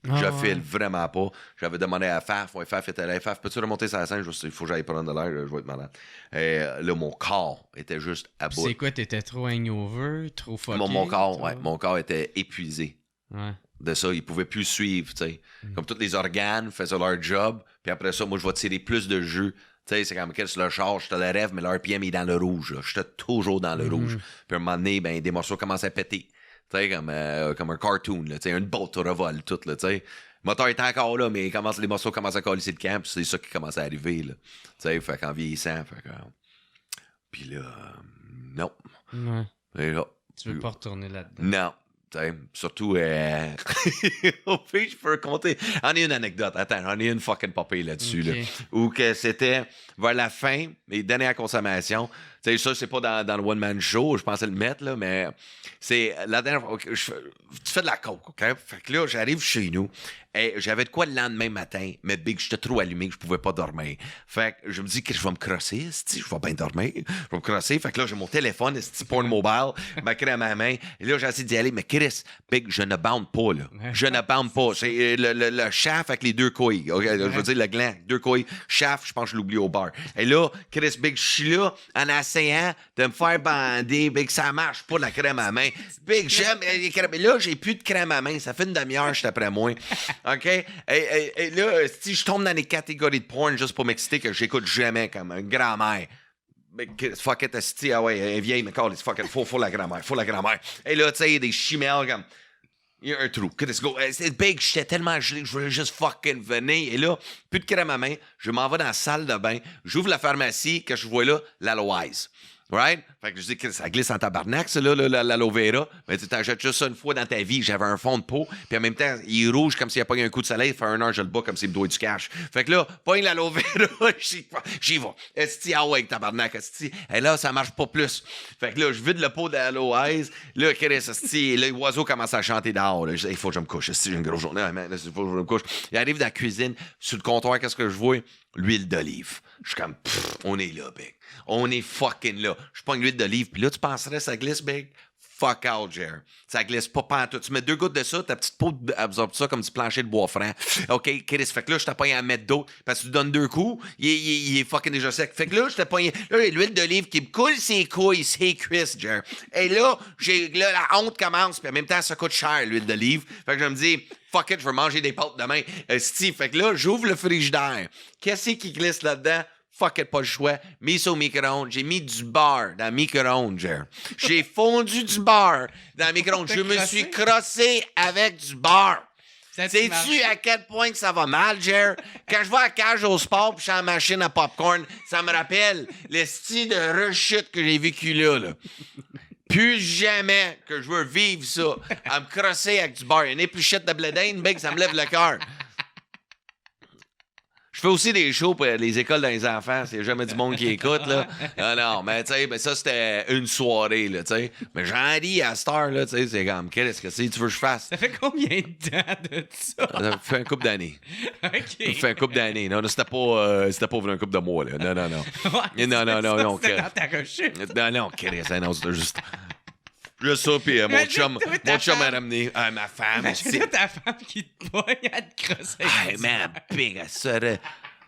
Je file vraiment pas. J'avais demandé à Faf, ouais, Faf était là, Faf, peux-tu remonter sur la scène? Il faut que j'aille prendre de l'air, je vais être malade. Et là, mon corps était juste à bout. C'est quoi, t'étais trop hangover, trop fucké? Mon corps, ouais, mon corps était épuisé. Ouais. De ça, il pouvait plus suivre, tu sais. Comme tous les organes faisaient leur job, puis après ça, moi, je vais tirer plus de jus. Tu sais, c'est comme quel sur le char, je te le rêve, mais l'RPM est dans le rouge. J'étais toujours dans le rouge. Puis à un moment donné, ben, des morceaux commençaient à péter. Tu sais, comme un cartoon, tu sais, une botte au revol, tout, là, tu sais. Le moteur est encore là, mais les morceaux commencent à coller le camp, puis c'est ça qui commence à arriver, là. Tu sais, fait qu'en vieillissant, fait que... Puis là, non. Ouais. Et là, Tu veux pas retourner là-dedans? non. T'sais, surtout, au pire, je peux raconter. J'en ai une anecdote. Attends, j'en ai une fucking popée là-dessus. Okay. Là, où que c'était vers la fin, les dernières consommations. Tu sais, ça, c'est pas dans le one-man show, je pensais le mettre, là, mais c'est la dernière fois. Tu fais de la coke, OK? Fait que là, j'arrive chez nous. Et j'avais de quoi le lendemain matin, mais big, j'étais trop allumé que je pouvais pas dormir. Fait que je me dis que je vais me crosser, je vais bien dormir. Je vais me crosser. Fait que là, j'ai mon téléphone, porn mobile, ma crème à ma main. Et là, j'ai essayé d'y aller, mais Chris, big, je ne bande pas, là. Je ne bande pas. C'est le shaft avec les deux couilles. Okay? Je veux dire, le gland, deux couilles. Shaft, je pense que je l'oublie au bar. Et là, Chris, big, je suis là, en essayant de me faire bander. Big, ça marche pas, la crème à main. Big, j'aime les crèmes. Là, j'ai plus de crème à main. Ça fait une demi-heure, je suis après moi. OK? Et là, si je tombe dans les catégories de porn juste pour m'exciter que j'écoute jamais comme une grand-mère. Fuck it, esti, ah ouais, elle est vieille, mais fuck it, faut la grand-mère, faut la grand-mère. Et là, tu sais, il y a des chimelles comme... Il y a un trou. Let's go. C'est big, j'étais tellement gelé que je voulais juste fucking venir. Et là, plus de crème à main, je m'en vais dans la salle de bain, j'ouvre la pharmacie, que je vois là, l'Aloise. Right? Fait que je dis que ça glisse en tabarnak, ça, là, l'aloe vera. Mais tu t'achètes juste ça une fois dans ta vie. J'avais un fond de peau, puis en même temps, il est rouge comme s'il n'y a pas eu un coup de soleil. Fait 1 heure, je le bats comme s'il me doit du cash. Fait que là, pogne l'aloe vera, j'y vais. Esti, ah ouais, tabarnak, esti. Et là, ça marche pas plus. Fait que là, je vide le pot d'aloe. Là, esti, là, l'oiseau commence à chanter dehors. Là. Il faut que je me couche. Esti, j'ai une grosse journée. Il faut que je me couche. Il arrive dans la cuisine, sur le comptoir, qu'est-ce que je vois? L'huile d'olive. Je suis comme, on est là, big. On est fucking là. Je prends l'huile d'olive, puis là, tu penserais ça glisse, big? Fuck out, Jer. Ça glisse pas pantoute. Tu mets 2 gouttes de ça, ta petite peau absorbe ça comme du plancher de bois franc. OK, Chris. Fait que là, je t'ai pas à mettre d'autres parce que tu donnes 2 coups, il est fucking déjà sec. Fait que là, je t'ai pas. Là, l'huile d'olive qui me coule ses couilles, ses cuisses, Jer. Et là, là, la honte commence, puis en même temps, ça coûte cher, l'huile d'olive. Fait que je me dis, fuck it, je vais manger des pâtes demain. Fait que là, j'ouvre le frigidaire. Qu'est-ce qui glisse là-dedans? Fuck it, pas le choix. Mis au micro-ondes. J'ai mis du beurre dans le micro-ondes, Jer. J'ai fondu du beurre dans le micro-ondes. Je me suis crossé avec du beurre. Sais-tu à quel point que ça va mal, Jer? Quand je vais à Cage au sport pis je suis en machine à popcorn, ça me rappelle le style de rechute que j'ai vécu là. Plus jamais que je veux vivre ça, à me crosser avec du beurre. Une épluchette de blé d'Inde, big, ça me lève le cœur. Je fais aussi des shows pour les écoles dans les enfants. C'est jamais du monde qui écoute, là. Non, mais tu sais, ben ça, c'était une soirée, là, tu sais. Mais j'en ris à cette heure, là, tu sais. C'est comme, qu'est-ce que tu veux que je fasse? Ça fait combien de temps de ça? Ça fait un couple d'années. OK. Ça fait un couple d'années. Non, c'était pas un couple de mois, là. Non. Ouais, non. C'était dans ta rechute. Non, Chris, non, c'était juste... Juste ça, puis mon chum m'a ramené ma femme. C'est ta femme qui te pogne à te crosser. Hey, man, big, ça. Je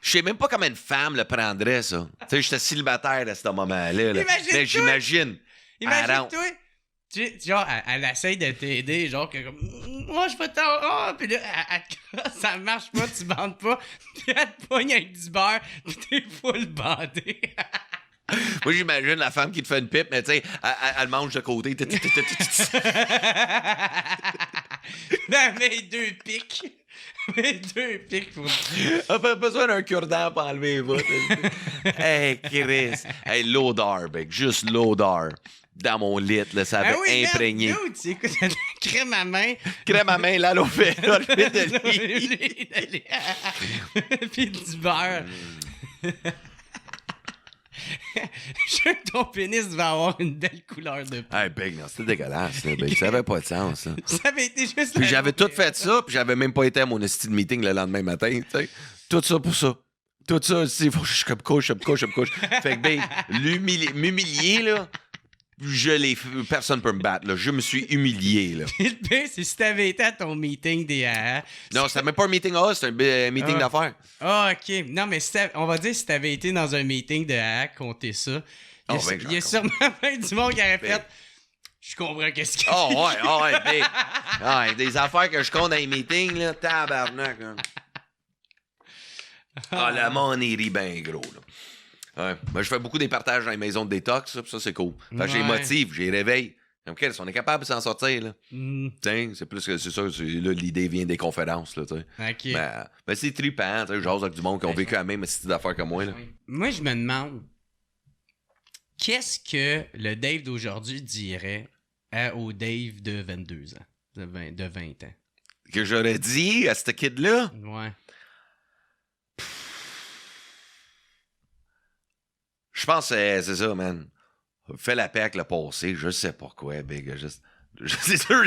sais même pas comment une femme le prendrait, ça. Tu sais, j'étais célibataire à ce moment-là. Là. Mais j'imagine. Imagine-toi. Genre, elle essaye de t'aider, genre, que comme, moi, je vais t'en. Oh, puis là, ça marche pas, tu bandes pas. Puis elle te pogne avec du beurre, puis t'es full bandé. Moi, j'imagine la femme qui te fait une pipe, mais tu sais, elle mange de côté. Mes 2 pics. Mes 2 pics pour... On a pas besoin d'un cure-dent pour enlever les voûtes. Hey, Chris. Hey, l'odeur, mec. Juste l'odeur. dans mon lit, là, ça avait imprégné. Merde, dude, écoute, crème à main. Crème à main, l'aloe vera, l'huile de lit. Puis du beurre. Je sais que ton pénis va avoir une belle couleur de peau. Hey, Big, non, c'était dégueulasse, là, Big. Ça avait pas de sens, là. Ça avait été juste... Puis j'avais tout fait ça, puis j'avais même pas été à mon esti de meeting le lendemain matin, tu sais. Tout ça pour ça. Tout ça, il faut que je me couche. Fait que, Big, m'humilier, là, personne peut me battre, là. Je me suis humilié, là. Puis le pire, c'est si t'avais été à ton meeting des AA. Non, c'était même pas un meeting c'était un meeting d'affaires. Ah, OK. Non, mais on va dire si t'avais été dans un meeting de AA, compter ça. Il y a sûrement plein du monde qui aurait fait... Je comprends qu'est-ce qu'il y a. Oh ouais, Big. Ouais, des affaires que je compte dans les meetings, là, tabarnak, là. Le monde, il rit bien gros, là. Ouais. Ben, je fais beaucoup des partages dans les maisons de détox, ça c'est cool. Fait que j'ai motive, j'ai réveille. OK, on est capable de s'en sortir, là. C'est plus que c'est ça, là, l'idée vient des conférences, là, tu sais. OK. Ben, c'est trippant, tu sais, j'ose avec du monde qui ont vécu la même style d'affaires que moi, là. Moi, je me demande, qu'est-ce que le Dave d'aujourd'hui dirait au Dave de 22 ans, de 20 ans? Que j'aurais dit à ce kid-là? Ouais. Je pense que c'est ça, man. Fais la paix avec le passé, je sais pas quoi, Big. C'est sûr,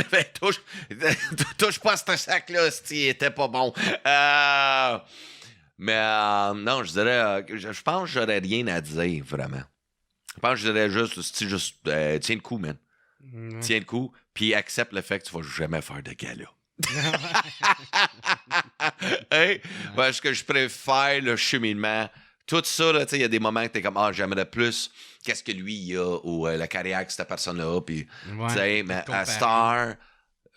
touche pas à ce sac-là, s'il était pas bon. Non, je dirais, je pense que j'aurais rien à dire, vraiment. Je pense que je dirais juste tiens le coup, man. Tiens le coup, puis accepte le fait que tu vas jamais faire de gala. Hey, parce que je préfère le cheminement. Tout ça, là, tu sais, il y a des moments que t'es comme, j'aimerais plus qu'est-ce que lui, il a, ou la carrière que cette personne-là, puis, tu sais, mais à Star,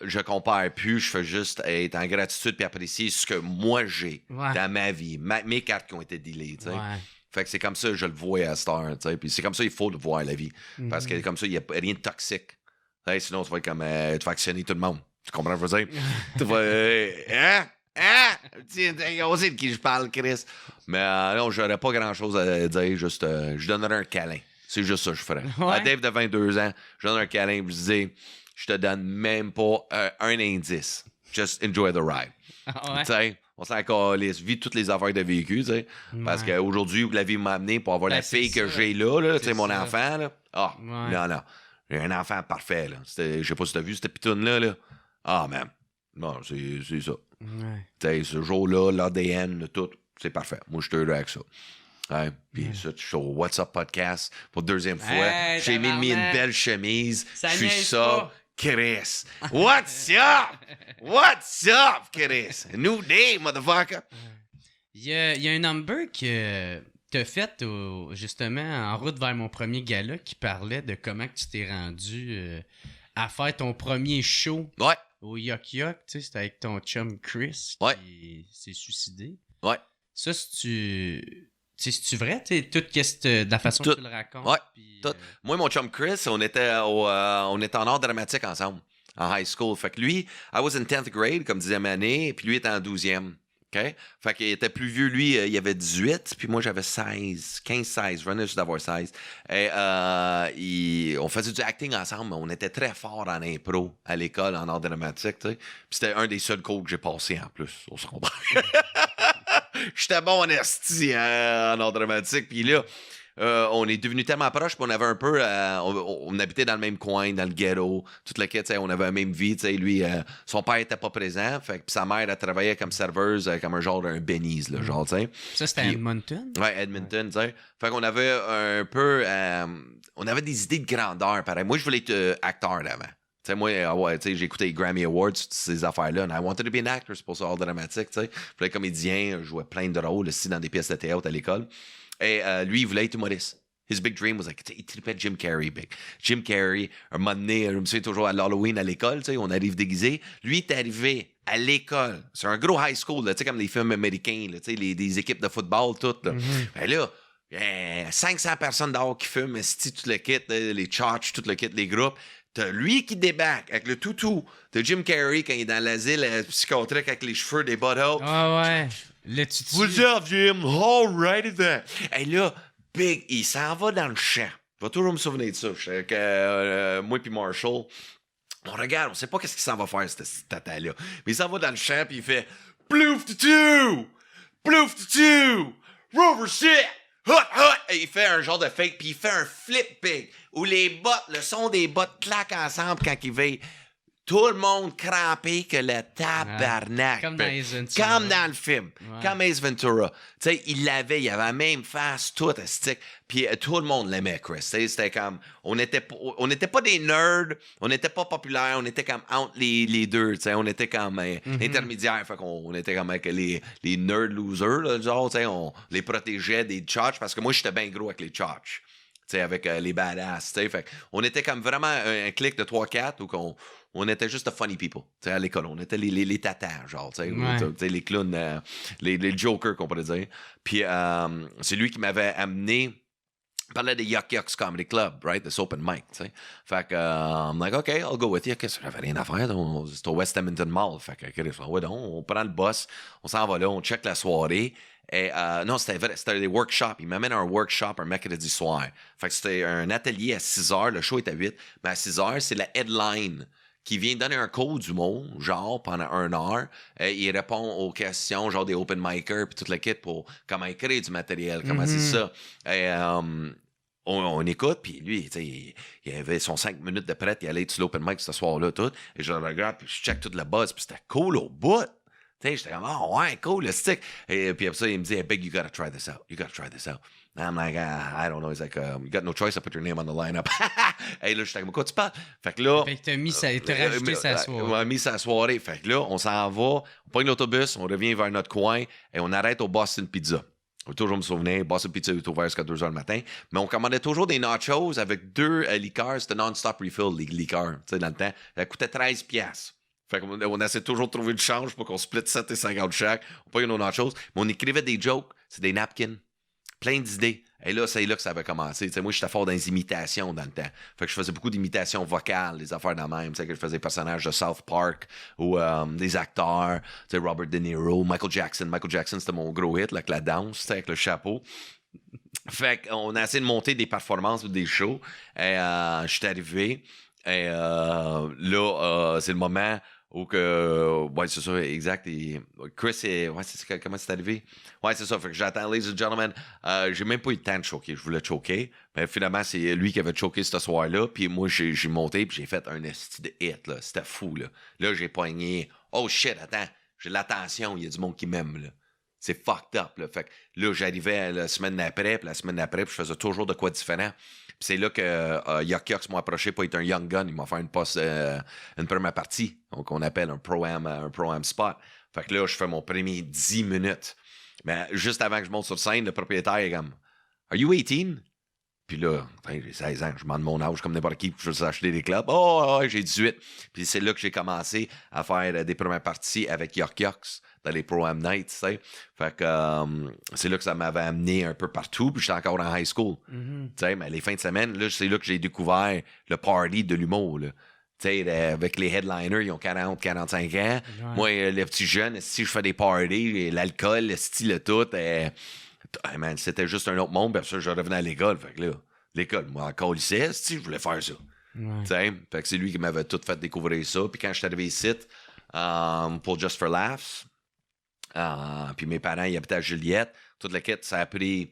je compare plus, je fais juste être en gratitude puis apprécier ce que moi j'ai dans ma vie, mes cartes qui ont été dealées, tu sais. Fait que c'est comme ça que je le vois à Star, tu sais, puis c'est comme ça qu'il faut le voir, la vie. Parce que comme ça, il n'y a rien de toxique. T'sais, sinon, tu vas être comme, tu vas actionner tout le monde. Tu comprends ce que je veux dire? Tu vas, on sait de qui je parle, Chris. Mais non, j'aurais pas grand-chose à dire. Juste, je donnerais un câlin. C'est juste ça que je ferais. À Dave de 22 ans, je donnerais un câlin. Je disais, je te donne même pas un indice. Just enjoy the ride. Tu sais, on s'en calisse. Vis toutes les affaires de vécu, tu sais. Parce qu'aujourd'hui, où la vie m'a amené pour avoir la fille que j'ai là, tu sais, mon enfant, là. Non. J'ai un enfant parfait, là. Je sais pas si t'as vu cette pitoune-là, là. Man. Non, c'est ça. Tu sais, ce jour-là, l'ADN, tout, c'est parfait. Moi, je suis heureux avec ça. Puis ça, je suis au What's Up Podcast pour deuxième fois. J'ai mis une belle chemise. Je suis ça. Chris. What's up? What's up, Chris? New day, motherfucker. Il y a un number que t'as fait justement en route vers mon premier gala qui parlait de comment que tu t'es rendu à faire ton premier show. Ouais. Au Yuck Yuck, tu sais, c'était avec ton chum Chris qui s'est suicidé. Ouais. Ça, c'est-tu vrai? Tout de la façon que tu le racontes? Ouais. Puis, Moi et mon chum Chris, on était en art dramatique ensemble, en high school. Fait que lui, I was in 10th grade, comme 10e année, puis lui était en 12e. OK? Fait qu'il était plus vieux, lui, il avait 18, puis moi j'avais 16, 15-16, je venais juste d'avoir 16. Et on faisait du acting ensemble, mais on était très forts en impro à l'école, en art dramatique, tu sais. Puis c'était un des seuls cours que j'ai passé en plus, au secondaire. J'étais bon en esti en art dramatique, puis là, on est devenus tellement proches, puis on avait un peu, on habitait dans le même coin, dans le ghetto, toute la quête, on avait la même vie, lui, son père était pas présent, fait que sa mère, elle travaillait comme serveuse, comme un genre d'un Benny's, là, genre, tu sais. Ça, c'était à Edmonton? Ouais, Edmonton, tu sais. Fait qu'on avait un peu, on avait des idées de grandeur, pareil. Moi, je voulais être acteur d'avant. Tu sais, moi, j'ai écouté les Grammy Awards, toutes ces affaires-là. And I wanted to be an actor, c'est pour ça, art dramatique, tu sais. Je voulais être comédien, je jouais plein de rôles aussi dans des pièces de théâtre à l'école. Et lui, il voulait être humoriste. His big dream was like, il tripait Jim Carrey, big. Jim Carrey, un moment donné, je me souviens toujours à l'Halloween à l'école, tu sais, on arrive déguisé. Lui, est arrivé à l'école. C'est un gros high school, tu sais, comme les films américains, tu sais, des équipes de football, toutes. Là. Ben là, 500 personnes dehors qui fument, tout le kit, les tchatchs, tout le kit, les groupes. T'as lui qui débarque avec le toutou. T'as Jim Carrey quand il est dans l'asile psychiatrique avec les cheveux des buttholes. Ah ouais. Le tutu. What's up, Jim? All righty then. Et là, Big, il s'en va dans le champ. Je vais toujours me souvenir de ça. Moi puis Marshall, on regarde, on sait pas qu'est-ce qu'il s'en va faire, cette tata-là. Mais il s'en va dans le champ, puis il fait « Plouf tutu! Plouf tutu! Rover shit! Hot, hot! » Et il fait un genre de fake, puis il fait un flip pig, où les bottes, le son des bottes claquent ensemble quand il veille. Tout le monde crampé que le tabarnak. Comme dans Ace Ventura. Comme dans le film. Ouais. Comme Ace Ventura. Tu sais, il avait la même face, tout à stick. Puis tout le monde l'aimait, Chris. C'était comme... On n'était pas des nerds, on n'était pas populaires, on était comme entre les deux. Tu sais, on était comme intermédiaires. Fait qu'on était comme avec les nerd losers, là, genre, tu sais, on les protégeait des tchotches parce que moi, j'étais bien gros avec les tchotches. Tu sais, avec les badass. Tu sais, fait qu'on était comme vraiment un clique de 3-4 où on était juste the funny people, tu sais, à l'école. On était les tatas, genre, tu sais, les clowns, les jokers, qu'on pourrait dire. Puis c'est lui qui m'avait amené, parlait de Yuck Yucks Comedy Club, right? This open mic, tu sais. Fait que, I'm like, OK, I'll go with you. Qu'est-ce que j'avais rien à faire? C'était au West Edmonton Mall. Fait que, ouais, donc, on prend le bus, on s'en va là, on check la soirée. Et non, c'était des workshops. Il m'amène à un workshop un mercredi soir. Fait que c'était un atelier à 6h, le show est à 8. Mais à 6h, c'est la headline qui vient donner un cours d'humour, genre, pendant 1 heure. Il répond aux questions, genre des open micers, puis toute la kit pour comment écrire du matériel, comment c'est ça. Et on écoute, puis lui, tu sais, il avait son 5 minutes de prête, il allait sur l'open mic ce soir-là, tout. Et je le regarde, puis je check toute la buzz, puis c'était cool au bout. Tu sais, j'étais comme, oh ouais, cool, le stick. Et puis après ça, il me dit, hey, Big, you gotta try this out. You gotta try this out. And I'm like, I don't know. He's like, you got no choice, I put your name on the lineup. Et là, j'étais comme, quoi tu parles? Fait que là. Fait que t'as rajouté sa soirée. On a mis sa soirée. Fait que là, on s'en va, on prend l'autobus, on revient vers notre coin et on arrête au Boston Pizza. Je vais toujours me souvenir, Boston Pizza est ouvert jusqu'à 2h le matin. Mais on commandait toujours des nachos avec 2 liqueurs. C'était non-stop refill, les liqueurs, tu sais, dans le temps. Ça coûtait 13$. Fait qu'on essaie toujours de trouver du change pour qu'on split 7,50 chaque. On paye nos nachos. Mais on écrivait des jokes. C'est des napkins. Plein d'idées. Et là, c'est là que ça avait commencé. T'sais, moi, j'étais fort dans les imitations dans le temps. Fait que je faisais beaucoup d'imitations vocales, des affaires de même. T'sais, que je faisais des personnages de South Park ou des acteurs. Robert De Niro, Michael Jackson. Michael Jackson, c'était mon gros hit, là, avec la danse, avec le chapeau. Fait qu'on a essayé de monter des performances ou des shows. Et je suis arrivé. Et là, c'est le moment où que... ouais, c'est ça, exact. Et Chris, ouais, c'est comment c'est arrivé? Ouais, c'est ça. Fait que j'attends, ladies and gentlemen. J'ai même pas eu le temps de choquer. Je voulais choquer. Mais finalement, c'est lui qui avait choqué ce soir-là. Puis moi, j'ai monté puis j'ai fait un esti de hit, là. C'était fou, là. Là, j'ai pogné... Oh shit, attends. J'ai l'attention. Il y a du monde qui m'aime, là. C'est fucked up, là. Fait que là, j'arrivais la semaine d'après, puis la semaine d'après, puis je faisais toujours de quoi différent. Puis c'est là que Yuck Yucks m'a approché pour être un young gun. Il m'a fait une première partie, donc on appelle un pro-am spot. Fait que là, je fais mon premier 10 minutes. Mais juste avant que je monte sur scène, le propriétaire est comme « Are you 18? » Puis là, j'ai 16 ans, je demande mon âge comme n'importe qui, je veux acheter des clubs. Oh, j'ai 18. Puis c'est là que j'ai commencé à faire des premières parties avec Yuck Yucks dans les Pro-Am Nights, tu sais. Fait que c'est là que ça m'avait amené un peu partout, puis j'étais encore en high school. Tu sais, mais les fins de semaine, là, c'est là que j'ai découvert le party de l'humour, là. Tu sais, avec les headliners, ils ont 40, 45 ans. Ouais. Moi, les petits jeunes, si je fais des parties, l'alcool, le style, tout... man, c'était juste un autre monde, puis après ça, je revenais à l'école. Fait que là, l'école, moi, encore lycée, je voulais faire ça. Ouais. Fait que c'est lui qui m'avait tout fait découvrir ça. Puis quand je suis arrivé ici, pour Just for Laughs, puis mes parents, ils habitaient à Juliette, toute la quête, ça a pris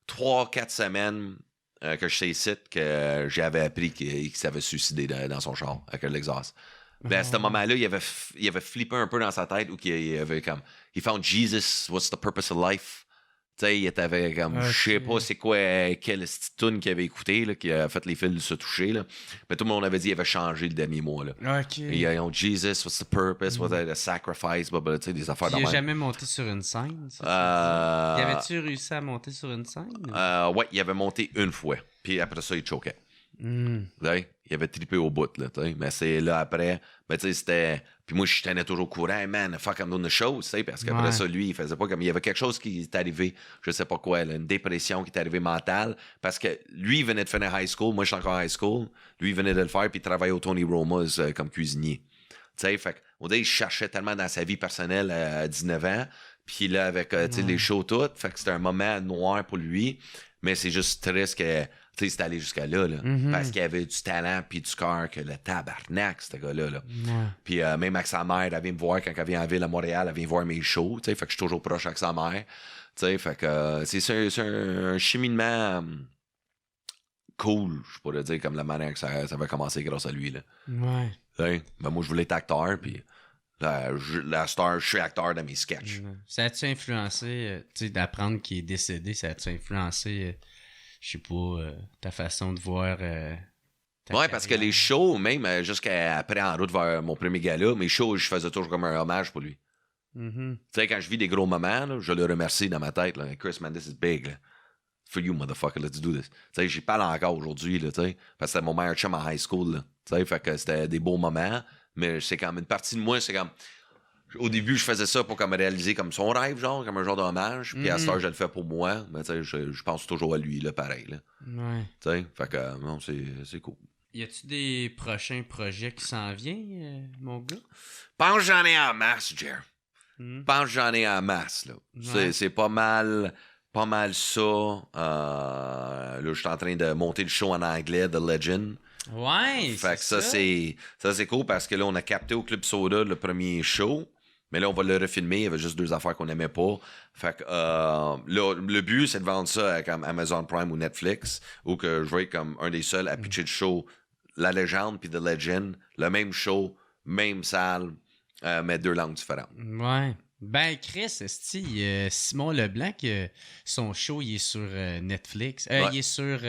3-4 semaines que je sais ici que j'avais appris qu'il s'avait suicidé dans son char avec l'exhaust. Ben, à ce moment-là, il avait flippé un peu dans sa tête, ou qu'il avait comme... He found Jesus, what's the purpose of life? Tu sais, il était comme, je sais pas c'est quoi, quelle petite tune qu'il avait écouté, là, qui a fait les fils se toucher, là. Mais tout le monde avait dit qu'il avait changé le dernier mois, là. OK. Et ils ont Jesus, what's the purpose, what's the sacrifice, tu sais, des affaires de même. Il a jamais monté sur une scène, ça? Il avait-tu réussi à monter sur une scène? Ouais, il avait monté une fois. Puis après ça, il choquait. Il avait trippé au bout, là, t'sais. Mais c'est là après, ben, tu sais, c'était... Puis moi, je tenais toujours au courant, hey, man, fuck, I'm doing the show, tu sais, parce qu'après ça, lui, il faisait pas comme... Il y avait quelque chose qui est arrivé, je sais pas quoi, là, une dépression qui est arrivée mentale, parce que lui, il venait de finir high school, moi, je suis encore high school, lui, il venait de le faire, puis il travaillait au Tony Roma's comme cuisinier. Tu sais, fait qu'on dirait qu'il cherchait tellement dans sa vie personnelle à 19 ans, Puis là, avec les shows toutes, fait que c'était un moment noir pour lui. Mais c'est juste triste que, tu sais, c'est allé jusqu'à là. Parce qu'il avait du talent puis du cœur que le tabarnak, ce gars-là. Là. Puis même avec sa mère, elle vient me voir quand elle vient en ville à Montréal, elle vient voir mes shows, tu sais, fait que je suis toujours proche avec sa mère. Tu sais, fait que c'est un cheminement cool, je pourrais dire, comme la manière que ça va commencer grâce à lui. Là. Ouais. Ben, moi, je voulais être acteur, puis la star, je suis acteur dans mes sketchs. Ça a-tu influencé, tu sais, d'apprendre qu'il est décédé, ça a-tu influencé, je sais pas, ta façon de voir Ouais, parce que les shows, même jusqu'à après en route vers mon premier gala, mes shows, je faisais toujours comme un hommage pour lui. Mm-hmm. Tu sais, quand je vis des gros moments, là, je le remercie dans ma tête. Là. Chris, man, this is big. Là. For you, motherfucker, let's do this. Tu sais, j'y parle encore aujourd'hui, là, tu sais, parce que c'était mon meilleur chum en high school, là. Tu sais, fait que c'était des beaux moments, mais c'est comme une partie de moi, c'est comme... Au début, je faisais ça pour comme réaliser comme son rêve, genre, comme un genre d'hommage, puis à cette heure, je le fais pour moi, mais tu sais, je pense toujours à lui, là, pareil, là. Ouais. Tu sais, fait que, non, c'est cool. Y a-tu des prochains projets qui s'en viennent, mon gars? Pense que j'en ai en masse, Jer. Pense que j'en ai en masse, là. Ouais. C'est pas mal ça. Là, je suis en train de monter le show en anglais, The Legend. Ouais, Fait que ça, c'est cool parce que là, on a capté au Club Soda le premier show. Mais là, on va le refilmer. Il y avait juste 2 affaires qu'on n'aimait pas. Fait que là, le but, c'est de vendre ça comme Amazon Prime ou Netflix, ou que je vais être comme un des seuls à pitcher le show La Légende puis The Legend. Le même show, même salle, mais 2 langues différentes. Ouais. Ben, Chris, Simon Leblanc, son show, il est sur Netflix. Ouais. Il est sur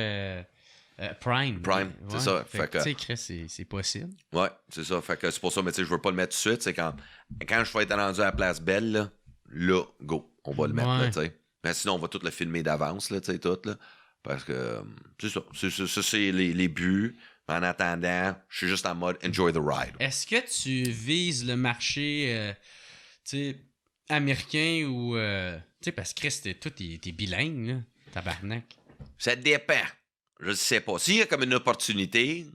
Prime. Prime, c'est ça. Fait que, tu sais, Chris, c'est possible. Ouais, c'est ça. Fait que c'est pour ça, mais tu sais, je veux pas le mettre tout de suite. C'est quand je vais être rendu à la Place Belle, là, go, on va le mettre, là, tu sais. Mais sinon, on va tout le filmer d'avance, là, tu sais, tout, là. Parce que, c'est ça. C'est les buts. En attendant, je suis juste en mode enjoy the ride. Est-ce que tu vises le marché, tu sais, américain ou... tu sais, parce que Chris, t'es bilingue, là, tabarnak. Ça dépend. Je sais pas. S'il y a comme une opportunité,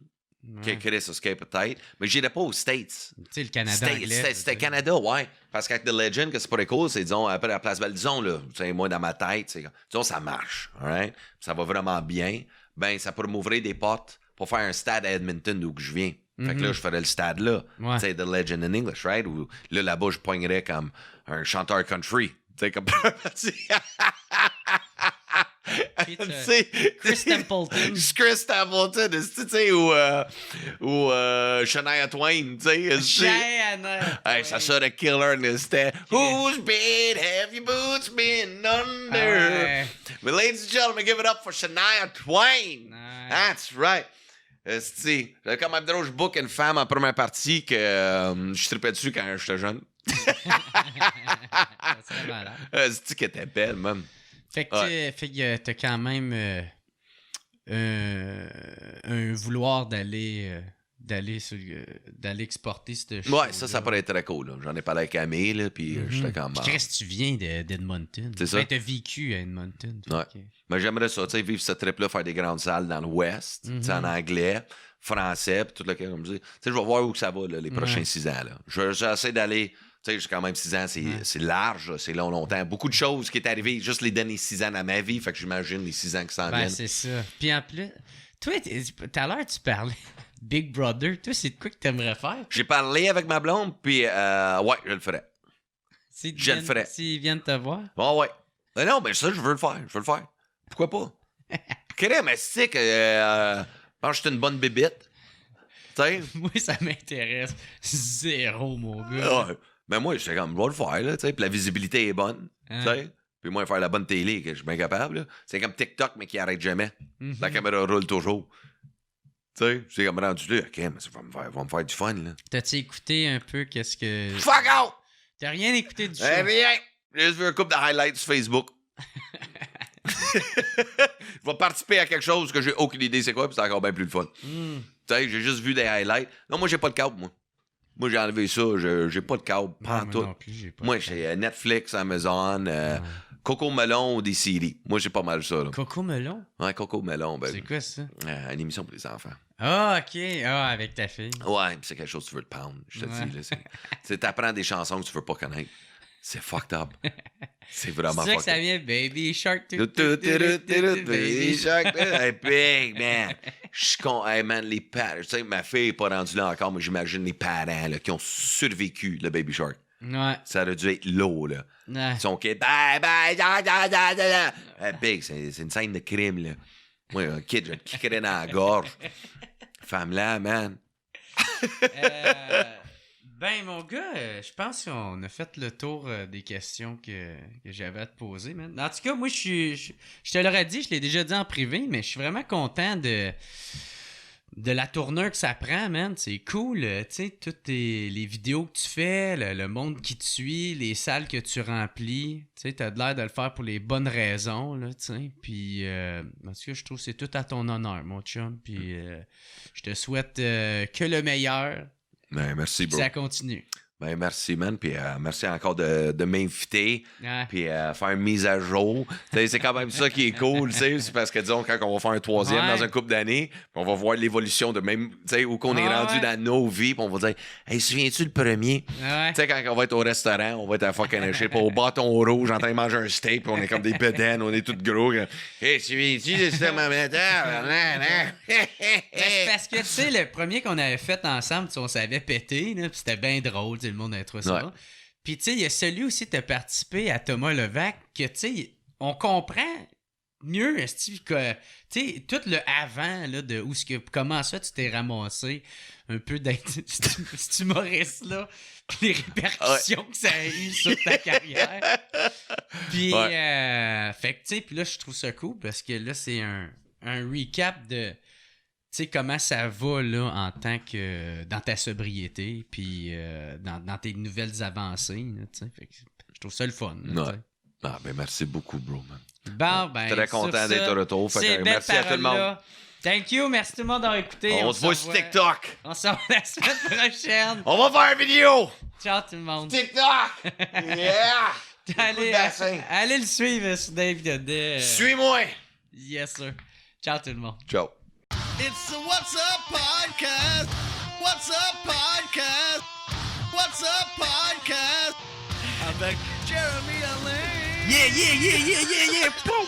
que Chris serait peut-être, mais j'irais pas aux States. Tu sais, le Canada anglais. C'était Canada, ouais. Parce qu'avec The Legend, que c'est pas cool, c'est, disons, après la Place Belle, disons, là, tu sais, moi, dans ma tête, disons, ça marche, alright? Ça va vraiment bien. Ben, ça pourrait m'ouvrir des portes pour faire un stade à Edmonton d'où je viens. Fait que là, je ferais le stade là. Ouais. Tu sais, The Legend in English, right? Ou là-bas, je poignerais comme un chanteur country. Tu sais, comme... Chris Templeton. Chris Templeton, tu sais, ou Shania Twain, tu sais. Shania. Hey, ça serait killer, c'était Whose bed have your boots been under? But ladies and gentlemen, give it up for Shania Twain. That's right. J'avais quand même drôle, je book une femme en première partie que je tripais dessus quand j'étais jeune. C'est malade. C'est qu'elle était belle, même. Fait que t'as quand même un vouloir d'aller exporter cette chose. Ouais, ça pourrait être très cool. Là. J'en ai parlé avec Camille, là, puis j'étais comme... Chris, tu viens d'Edmonton. C'est ça. T'as vécu à Edmonton. Ouais. Mais j'aimerais ça, tu sais, vivre ce trip-là, faire des grandes salles dans l'Ouest, tu sais, en anglais, français, puis tout le comme je dis. Tu sais, je vais voir où ça va, là, les prochains 6 ans. Là. J'essaie d'aller... Tu sais, j'ai quand même 6 ans, c'est large, c'est longtemps. Beaucoup de choses qui est arrivé juste les derniers 6 ans dans ma vie, fait que j'imagine les 6 ans qui s'en viennent. C'est ça. Puis en plus, toi, tout à l'heure, tu parlais Big Brother. Toi, c'est de quoi que t'aimerais faire? J'ai parlé avec ma blonde, puis ouais, je le ferais. Je le ferais. S'ils viennent te voir? Oh, ouais. Mais non, mais ça, je veux le faire. Pourquoi pas? Crème, mais c'est que je pense que je suis une bonne bébite. Tu sais? Moi, ça m'intéresse. Zéro, mon gars. Ouais. Ben moi, je sais comme, je vais le faire, là, tu sais, puis la visibilité est bonne, tu sais. Puis moi, faire la bonne télé, que je suis bien capable, là. C'est comme TikTok, mais qui arrête jamais. La caméra roule toujours. Tu sais, c'est comme rendu là, OK, mais ça va me faire du fun, là. T'as-tu écouté un peu qu'est-ce que... Fuck out! T'as rien écouté du show? Rien! J'ai juste vu un couple de highlights sur Facebook. Je vais participer à quelque chose que j'ai aucune idée c'est quoi, puis c'est encore bien plus le fun. Tu sais, j'ai juste vu des highlights. Non, moi, j'ai pas de câble, moi. Moi, j'ai enlevé ça. J'ai pas de câble. Moi, j'ai Netflix, Amazon, Coco Melon ou des séries. Moi, j'ai pas mal ça. Là. Coco Melon? Ouais, Coco Melon. Ben, c'est quoi ça? Une émission pour les enfants. Ah, OK. Ah, avec ta fille. Ouais, c'est quelque chose que tu veux te prendre. Je te dis. Là, t'apprends des chansons que tu veux pas connaître. C'est fucked up. C'est vraiment fucked up. C'est ça que ça vient, Baby Shark. Baby Shark. Hey, big, man. Je suis con. Hey, man, les parents. Tu sais, ma fille n'est pas rendue là encore, mais j'imagine les parents là, qui ont survécu le Baby Shark. Ouais. Ça aurait dû être lourd, là. Ouais. Son kid, bye, bye, da, da, da, da, da. Hey, big, c'est une scène de crime, là. Moi, un kid, je vais te kickerais dans la gorge. Femme-là, man. Ben, mon gars, je pense qu'on a fait le tour des questions que j'avais à te poser, man. En tout cas, moi, je te l'aurais dit, je l'ai déjà dit en privé, mais je suis vraiment content de la tournure que ça prend, man. C'est cool, tu sais, toutes les vidéos que tu fais, le monde qui te suit, les salles que tu remplis, tu sais, t'as l'air de le faire pour les bonnes raisons, là, tu sais. Puis, en tout cas, je trouve que c'est tout à ton honneur, mon chum. Puis, je te souhaite que le meilleur. Ben, merci, bro. Ça continue. Ben, merci, man. Puis merci encore de m'inviter. Ouais. Puis faire une mise à jour. C'est quand même ça qui est cool. C'est parce que, disons, quand on va faire un troisième dans un couple d'années, on va voir l'évolution de même, tu sais, où qu'on est rendu dans nos vies. Puis on va dire, hey, souviens-tu le premier? Tu sais, quand on va être au restaurant, on va être à fucking shit, au bâton rouge, en train de manger un steak, puis on est comme des pédanes, on est tous gros. Hey, souviens-tu de ce moment? C'est parce que, tu sais, le premier qu'on avait fait ensemble, on savait péter, là, puis c'était bien drôle, le monde avait trouvé ça. Ouais. Puis, tu sais, il y a celui aussi de participer à Thomas Levac, que, tu sais, on comprend mieux, que, tu sais, tout le avant, là, de où comment ça tu t'es ramassé un peu d'être cet humoriste-là, puis les répercussions que ça a eu sur ta carrière. Puis, fait que, tu sais, puis là, je trouve ça cool, parce que là, c'est un recap de... Tu sais, comment ça va, là, en tant que... dans ta sobriété, puis dans tes nouvelles avancées, là, tu sais. Fait que je trouve ça le fun. Là, ah, ben merci beaucoup, bro, man. Bon, ben... Très content d'être de retour. Fait que merci à tout le monde. Thank you, merci tout le monde d'avoir écouté. On se voit sur TikTok. On se voit la semaine prochaine. On va faire une vidéo. Ciao tout le monde. TikTok! Yeah! Allez le suivre sur Dave Godet. Suis-moi! Yes, sir. Ciao tout le monde. Ciao. It's the What's Up Podcast. What's Up Podcast. What's Up Podcast. Avec Jeremy Alain. Yeah. Boom.